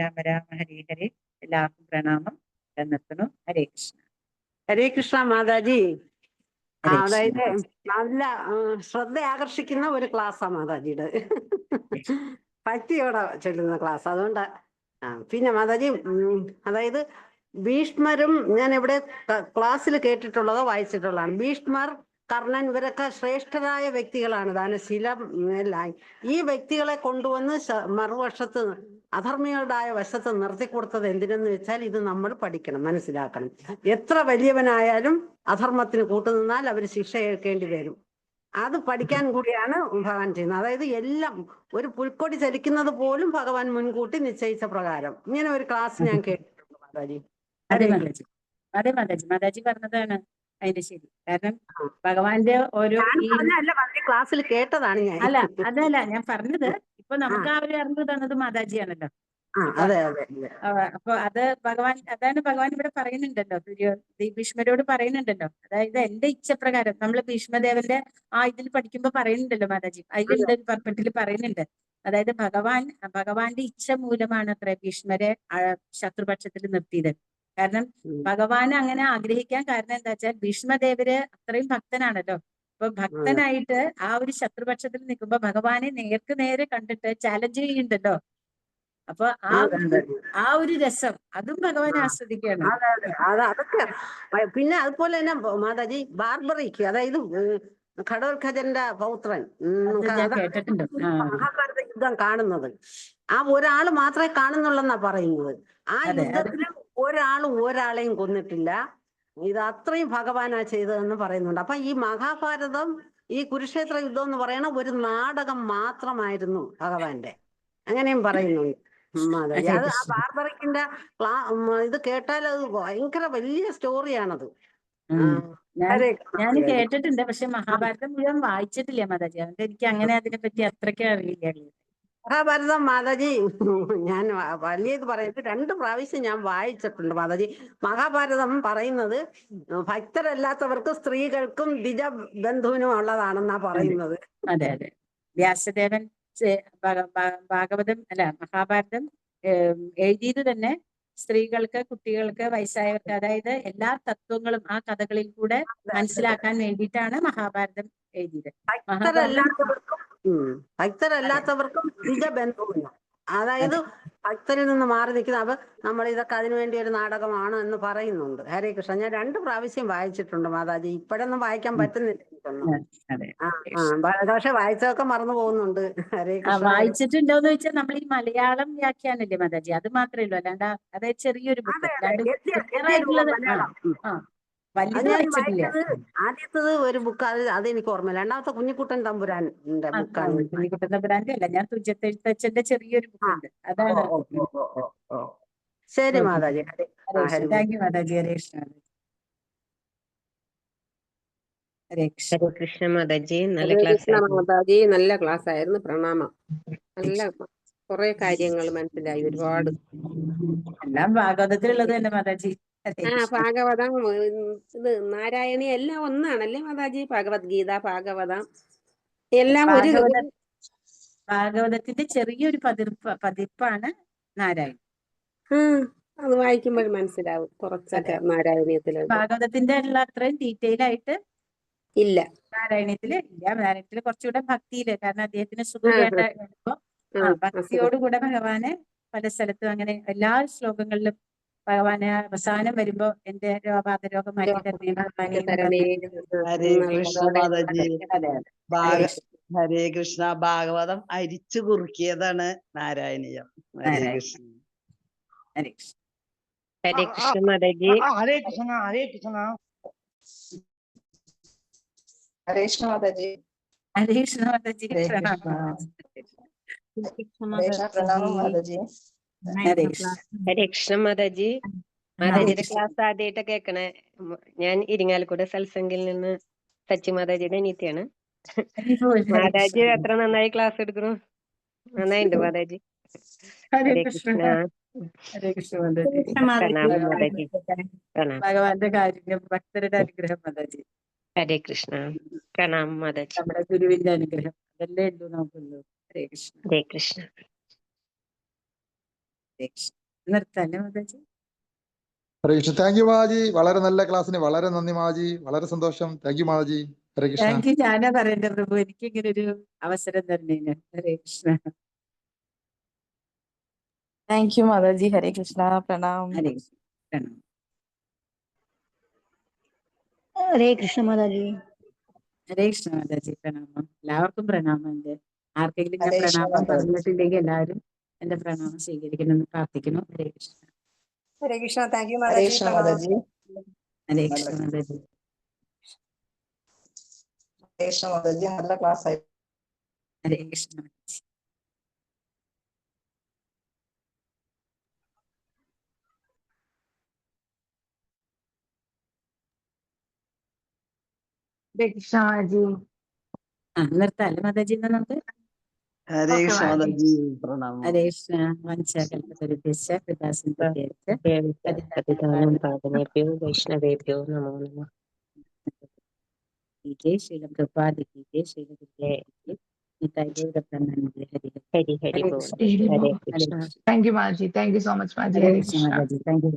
രാമ രാമ ഹരേ ഹരേ. എല്ലാവർക്കും പ്രണാമം നിർത്തുന്നു. ഹരേ കൃഷ്ണ. ഹരേ കൃഷ്ണ മാതാജി. ഹരേ അതായത് കൃഷ്ണ. നല്ല ശ്രദ്ധ ആകർഷിക്കുന്ന ഒരു ക്ലാസ്സാ മാതാജിയുടെ. ഭക്തിയോടെ ചൊല്ലുന്ന ക്ലാസ്. അതുകൊണ്ട് പിന്നെ മാതാജി, അതായത് ഭീഷ്മരും ഞാൻ എവിടെ ക്ലാസ്സിൽ കേട്ടിട്ടുള്ളതോ വായിച്ചിട്ടുള്ളതാണ്. ഭീഷ്മർ, കർണൻ ഇവരൊക്കെ ശ്രേഷ്ഠരായ വ്യക്തികളാണ്. ദാനശീലം എല്ലാം. ഈ വ്യക്തികളെ കൊണ്ടുവന്ന് മറുവശത്ത് അധർമ്മികളുടെ വശത്ത് നിർത്തിക്കൊടുത്തത് എന്തിനെന്ന് വെച്ചാൽ ഇത് നമ്മൾ പഠിക്കണം, മനസ്സിലാക്കണം. എത്ര വലിയവനായാലും അധർമ്മത്തിന് കൂട്ടുനിന്നാൽ അവർ ശിക്ഷ ഏൽക്കേണ്ടി വരും. അത് പഠിക്കാൻ കൂടിയാണ് ഭഗവാൻ ചെയ്യുന്നത്. അതായത് എല്ലാം ഒരു പുൽക്കൊടി ചലിക്കുന്നത് പോലും ഭഗവാൻ മുൻകൂട്ടി നിശ്ചയിച്ച പ്രകാരം. ഇങ്ങനെ ഒരു ക്ലാസ് ഞാൻ കേട്ടിട്ടുണ്ട് മാതാജി. അതെ മാതാജി, അതെ മാതാജി, മാതാജി പറഞ്ഞതാണ് അതിന്റെ ശരി. കാരണം ഭഗവാന്റെ ഓരോ ക്ലാസ്സിൽ കേട്ടതാണ് ഞാൻ. അല്ല അതല്ല ഞാൻ പറഞ്ഞത്. ഇപ്പൊ നമുക്ക് ആ ഒരു അറിവ് തന്നത് മാതാജിയാണല്ലോ. അതെ അതെ. അപ്പൊ അത് ഭഗവാൻ, അതാണ് ഭഗവാൻ ഇവിടെ പറയുന്നുണ്ടല്ലോ, ഭീഷ്മരോട് പറയുന്നുണ്ടല്ലോ. അതായത് എന്റെ ഇച്ഛപ്രകാരം നമ്മൾ ഭീഷ്മദേവന്റെ ഇതിൽ പഠിക്കുമ്പോ പറയുന്നുണ്ടല്ലോ മാതാജി, അതിലുണ്ട് പർപ്പറ്റിൽ പറയുന്നുണ്ട്. അതായത് ഭഗവാന്റെ ഇച്ഛ മൂലമാണ് അത്ര ഭീഷ്മരെ ശത്രുപക്ഷത്തിൽ നിർത്തിയത്. കാരണം ഭഗവാൻ അങ്ങനെ ആഗ്രഹിക്കാൻ കാരണം എന്താ വെച്ചാൽ ഭീഷ്മദേവര് അത്രയും ഭക്തനാണല്ലോ. അപ്പൊ ഭക്തനായിട്ട് ആ ഒരു ശത്രുപക്ഷത്തിൽ നിൽക്കുമ്പോ ഭഗവാനെ നേർക്ക് നേരെ കണ്ടിട്ട് ചാലഞ്ച് ചെയ്യുന്നുണ്ടല്ലോ. അപ്പൊ ആ ഒരു രസം അതും ഭഗവാൻ ആസ്വദിക്കുകയാണ്. അതൊക്കെ പിന്നെ അതുപോലെ തന്നെ മാതാജി ബാർബറിക്ക്, അതായത് ഘടോത്കചന്റെ പൗത്രൻ, മഹാഭാരത യുദ്ധം കാണുന്നത് ആ ഒരാള് മാത്രമേ കാണുന്നുള്ളെന്നാ പറയുന്നത്. ആ യുദ്ധത്തിൽ ഒരാളെയും കൊന്നിട്ടില്ല. ഇത് അത്രയും ഭഗവാനാ ചെയ്തതെന്ന് പറയുന്നുണ്ട്. അപ്പൊ ഈ മഹാഭാരതം, ഈ കുരുക്ഷേത്ര യുദ്ധം എന്ന് പറയുന്ന ഒരു നാടകം മാത്രമായിരുന്നു ഭഗവാന്റെ, അങ്ങനെയും പറയുന്നുണ്ട് മാതാജി. അത് ആ ബാർബറിക്കിന്റെ ഇത് കേട്ടാൽ അത് ഭയങ്കര വലിയ സ്റ്റോറിയാണത്. ഞാൻ കേട്ടിട്ടുണ്ട്, പക്ഷെ മഹാഭാരതം മുഴുവൻ വായിച്ചിട്ടില്ല മാതാജി. അതുകൊണ്ട് എനിക്ക് അങ്ങനെ അതിനെപ്പറ്റി അത്രയ്ക്ക് അറിയില്ല. മഹാഭാരതം മാതാജി ഞാൻ വലിയത് പറയുന്നത് 2 പ്രാവശ്യം ഞാൻ വായിച്ചിട്ടുണ്ട് മാതാജി. മഹാഭാരതം പറയുന്നത് ഭക്തരല്ലാത്തവർക്ക്, സ്ത്രീകൾക്കും ദ്വിജ ബന്ധുവിനും ഉള്ളതാണെന്നാ പറയുന്നത്. അതെ അതെ. വ്യാസദേവൻ ഭാഗവതം അല്ല മഹാഭാരതം എഴുതിയത് തന്നെ സ്ത്രീകൾക്ക്, കുട്ടികൾക്ക്, വയസ്സായവർക്ക്, അതായത് എല്ലാ തത്വങ്ങളും ആ കഥകളിൽ കൂടെ മനസ്സിലാക്കാൻ വേണ്ടിയിട്ടാണ് മഹാഭാരതം എഴുതിയത്. ഭക്തരല്ലാത്തവർക്കും ദ്വിജബന്ധുവിനും, അതായത് ഭക്തരിൽ നിന്ന് മാറി നിൽക്കുന്ന, അപ്പൊ നമ്മൾ ഇതൊക്കെ അതിനുവേണ്ടി ഒരു നാടകമാണ് എന്ന് പറയുന്നുണ്ട്. ഹരേ കൃഷ്ണ. ഞാൻ 2 പ്രാവശ്യം വായിച്ചിട്ടുണ്ട് മാതാജി. ഇപ്പോഴൊന്നും വായിക്കാൻ പറ്റുന്നില്ല. പക്ഷെ വായിച്ചതൊക്കെ മറന്നു പോകുന്നുണ്ട്. ഹരേ കൃഷ്ണ. വായിച്ചിട്ടുണ്ടോന്ന് വെച്ചാൽ നമ്മൾ ഈ മലയാളം വ്യാഖ്യാനല്ലേ മാതാജി, അത് മാത്രമേ ഉള്ളൂ. അല്ലാണ്ട് അതായത് ചെറിയൊരു ബുക്ക് ആദ്യത്തത് ഒരു ബുക്ക്, അതെനിക്ക് ഓർമ്മയില്ല. രണ്ടാമത്തെ കുഞ്ഞിക്കുട്ടൻ തമ്പുരാന്റെ ബുക്കാണ്. കുഞ്ഞിക്കുട്ടൻ തമ്പുരാന്റെ അല്ല, ഞാൻ തുഞ്ചത്തെഴുത്തച്ഛന്റെ ചെറിയൊരു ബുക്ക് ഉണ്ട്, അതാണ്. ശരി മാതാജി. Thank you Mataji. ഹരേ കൃഷ്ണ. ഹരേ കൃഷ്ണ മാതാജി. നല്ല ക്ലാസ് മാതാജി, നല്ല ക്ലാസ് ആയിരുന്നു. പ്രണാമം. നല്ല കുറെ കാര്യങ്ങൾ മനസ്സിലായി, ഒരുപാട്. എല്ലാം ഭാഗവതത്തിലുള്ളത് തന്നെ മാതാജി. ഭാഗവതം, ഇത് നാരായണി എല്ലാം ഒന്നാണല്ലേ മാതാജി? ഭഗവത്ഗീത, ഭാഗവതം എല്ലാം ഒരു ഭാഗവതത്തിന്റെ ചെറിയൊരു പതിപ്പാണ് നാരായണി. അത് വായിക്കുമ്പോൾ മനസ്സിലാവും കുറച്ചൊക്കെ നാരായണീയത്തില്. ഭാഗവതത്തിന്റെ ഉള്ള അത്രയും ഡീറ്റെയിൽ ആയിട്ട് ഇല്ല നാരായണീയത്തില് ഇല്ല. നാരായണത്തില് കുറച്ചുകൂടെ ഭക്തിയില്, കാരണം അദ്ദേഹത്തിന് സുഖമില്ലാത്ത ഭക്തിയോടുകൂടെ ഭഗവാനെ പല സ്ഥലത്തും അങ്ങനെ എല്ലാ ശ്ലോകങ്ങളിലും ഭഗവാന് അവസാനം വരുമ്പോ എന്റെ പാപരോഗം മാറ്റി തരണേ. ഹരേ കൃഷ്ണ. ഭാഗവതം അരിച്ചു കുറുക്കിയതാണ് നാരായണീയം. ഹരേ കൃഷ്ണ. ഹരേ കൃഷ്ണ മാതാജി. ഹരേ കൃഷ്ണ. ഹരേ കൃഷ്ണ. ഹരേ കൃഷ്ണ മാതാജി. ഹരേ കൃഷ്ണ മാതാജി. പ്രണാമം മാതാജി. ഹരേ കൃഷ്ണ മാതാജി. മാതാജിയുടെ ക്ലാസ് ആദ്യമായിട്ട് കേൾക്കണേ. ഞാൻ ഇരിങ്ങാലക്കുട സത്സംഗിൽ നിന്ന് സച്ചി മാതാജിയുടെ അനിയത്തിയാണ്. മാതാജി എത്ര നന്നായി ക്ലാസ് എടുക്കുന്നു. നന്നായിണ്ട് മാതാജി. ഹരേ ഹരേ കൃഷ്ണ. കൃഷ്ണ. ഹരേ കൃഷ്ണ മാതാജി. പ്രണാമം മാതാജി. പ്രണാമം. ഭഗവാന്റെ കാരുണ്യം, ഭക്തരുടെ അനുഗ്രഹം മാതാജി, ഹരേ കൃഷ്ണ. പ്രണാമം മാതാജി. നമ്മുടെ ഗുരുവിന്റെ അനുഗ്രഹം, അതല്ലേ ഉള്ളൂ നമുക്കുള്ളൂ. ഹരേ കൃഷ്ണ. ഹരേ കൃഷ്ണ. ഹരേ കൃഷ്ണ. നിർത്താല്ലേ മാതാജി? ഹരേ കൃഷ്ണ. താങ്ക് യു മാതാജി. വളരെ നല്ല ക്ലാസ്സിന് വളരെ നന്ദി മാതാജി. വളരെ സന്തോഷം. Thank you Mataji. Hare Krishna. Thank you. ഞാനാ പറയണ്ട പ്രഭു, എനിക്ക് ഇങ്ങനെ ഒരു അവസരം തരണേന്. ഹരേ കൃഷ്ണ. Thank you Mataji. ഹരേ കൃഷ്ണ. പ്രണാം. ഹരേ കൃഷ്ണ. പ്രണാമം. ഹരേ കൃഷ്ണ മാതാജി. ഹരേ കൃഷ്ണ മാതാജി. പ്രണാമം. എല്ലാവർക്കും പ്രണാമം. എന്റെ ആർക്കെങ്കിലും ഞാൻ ഹരേ കൃഷ്ണ പ്രണാമം മാതാജി. പറഞ്ഞിട്ടില്ലെങ്കിൽ എല്ലാവരും എന്റെ പ്രണാമം സ്വീകരിക്കണമെന്ന് പ്രാർത്ഥിക്കുന്നു. ഹരേ കൃഷ്ണ. ഹരേ കൃഷ്ണ. താങ്ക് യു ഹരേ കൃഷ്ണ മാതാജി. ഹരേ കൃഷ്ണ മാതാജി. ഹരേ കൃഷ്ണ മാതാജി. നല്ല ക്ലാസ് ആയി. ഹരേ കൃഷ്ണ മാതാജി. ഹരേ കൃഷ്ണ മാതാജി. നിർത്താല്ലേ മാതാജി? എന്നാ നമുക്ക് ഹരേ ഓക്കെ കൃഷ്ണ മാതാജി. മാതാജി. പ്രണാമം. ഹരേ കൃഷ്ണ. വഞ്ചകൽപ്പതരുഭ്യശ്ച കൃപാസിന്ധുഭ്യശ്ച പതിതാനം പാവനേഭ്യോ വൈഷ്ണവേഭ്യോ നമോ നമഃ. ശ്രീലം കൃപാദിക്കേ ശ്രീലം നിതായി ഗൗരപ്രധാനമന്ത്രി. ഹരി ഹരി ഹരി ഹരേ ബോൾ. കൃഷ്ണ. ഹരേ ഹരേ കൃഷ്ണ. കൃഷ്ണ. താങ്ക് യു മാതാജി. താങ്ക് യു സോ മച്ച് മാതാജി. ഹരേ ഹരേ കൃഷ്ണ കൃഷ്ണ. മാതാജി. Thank U.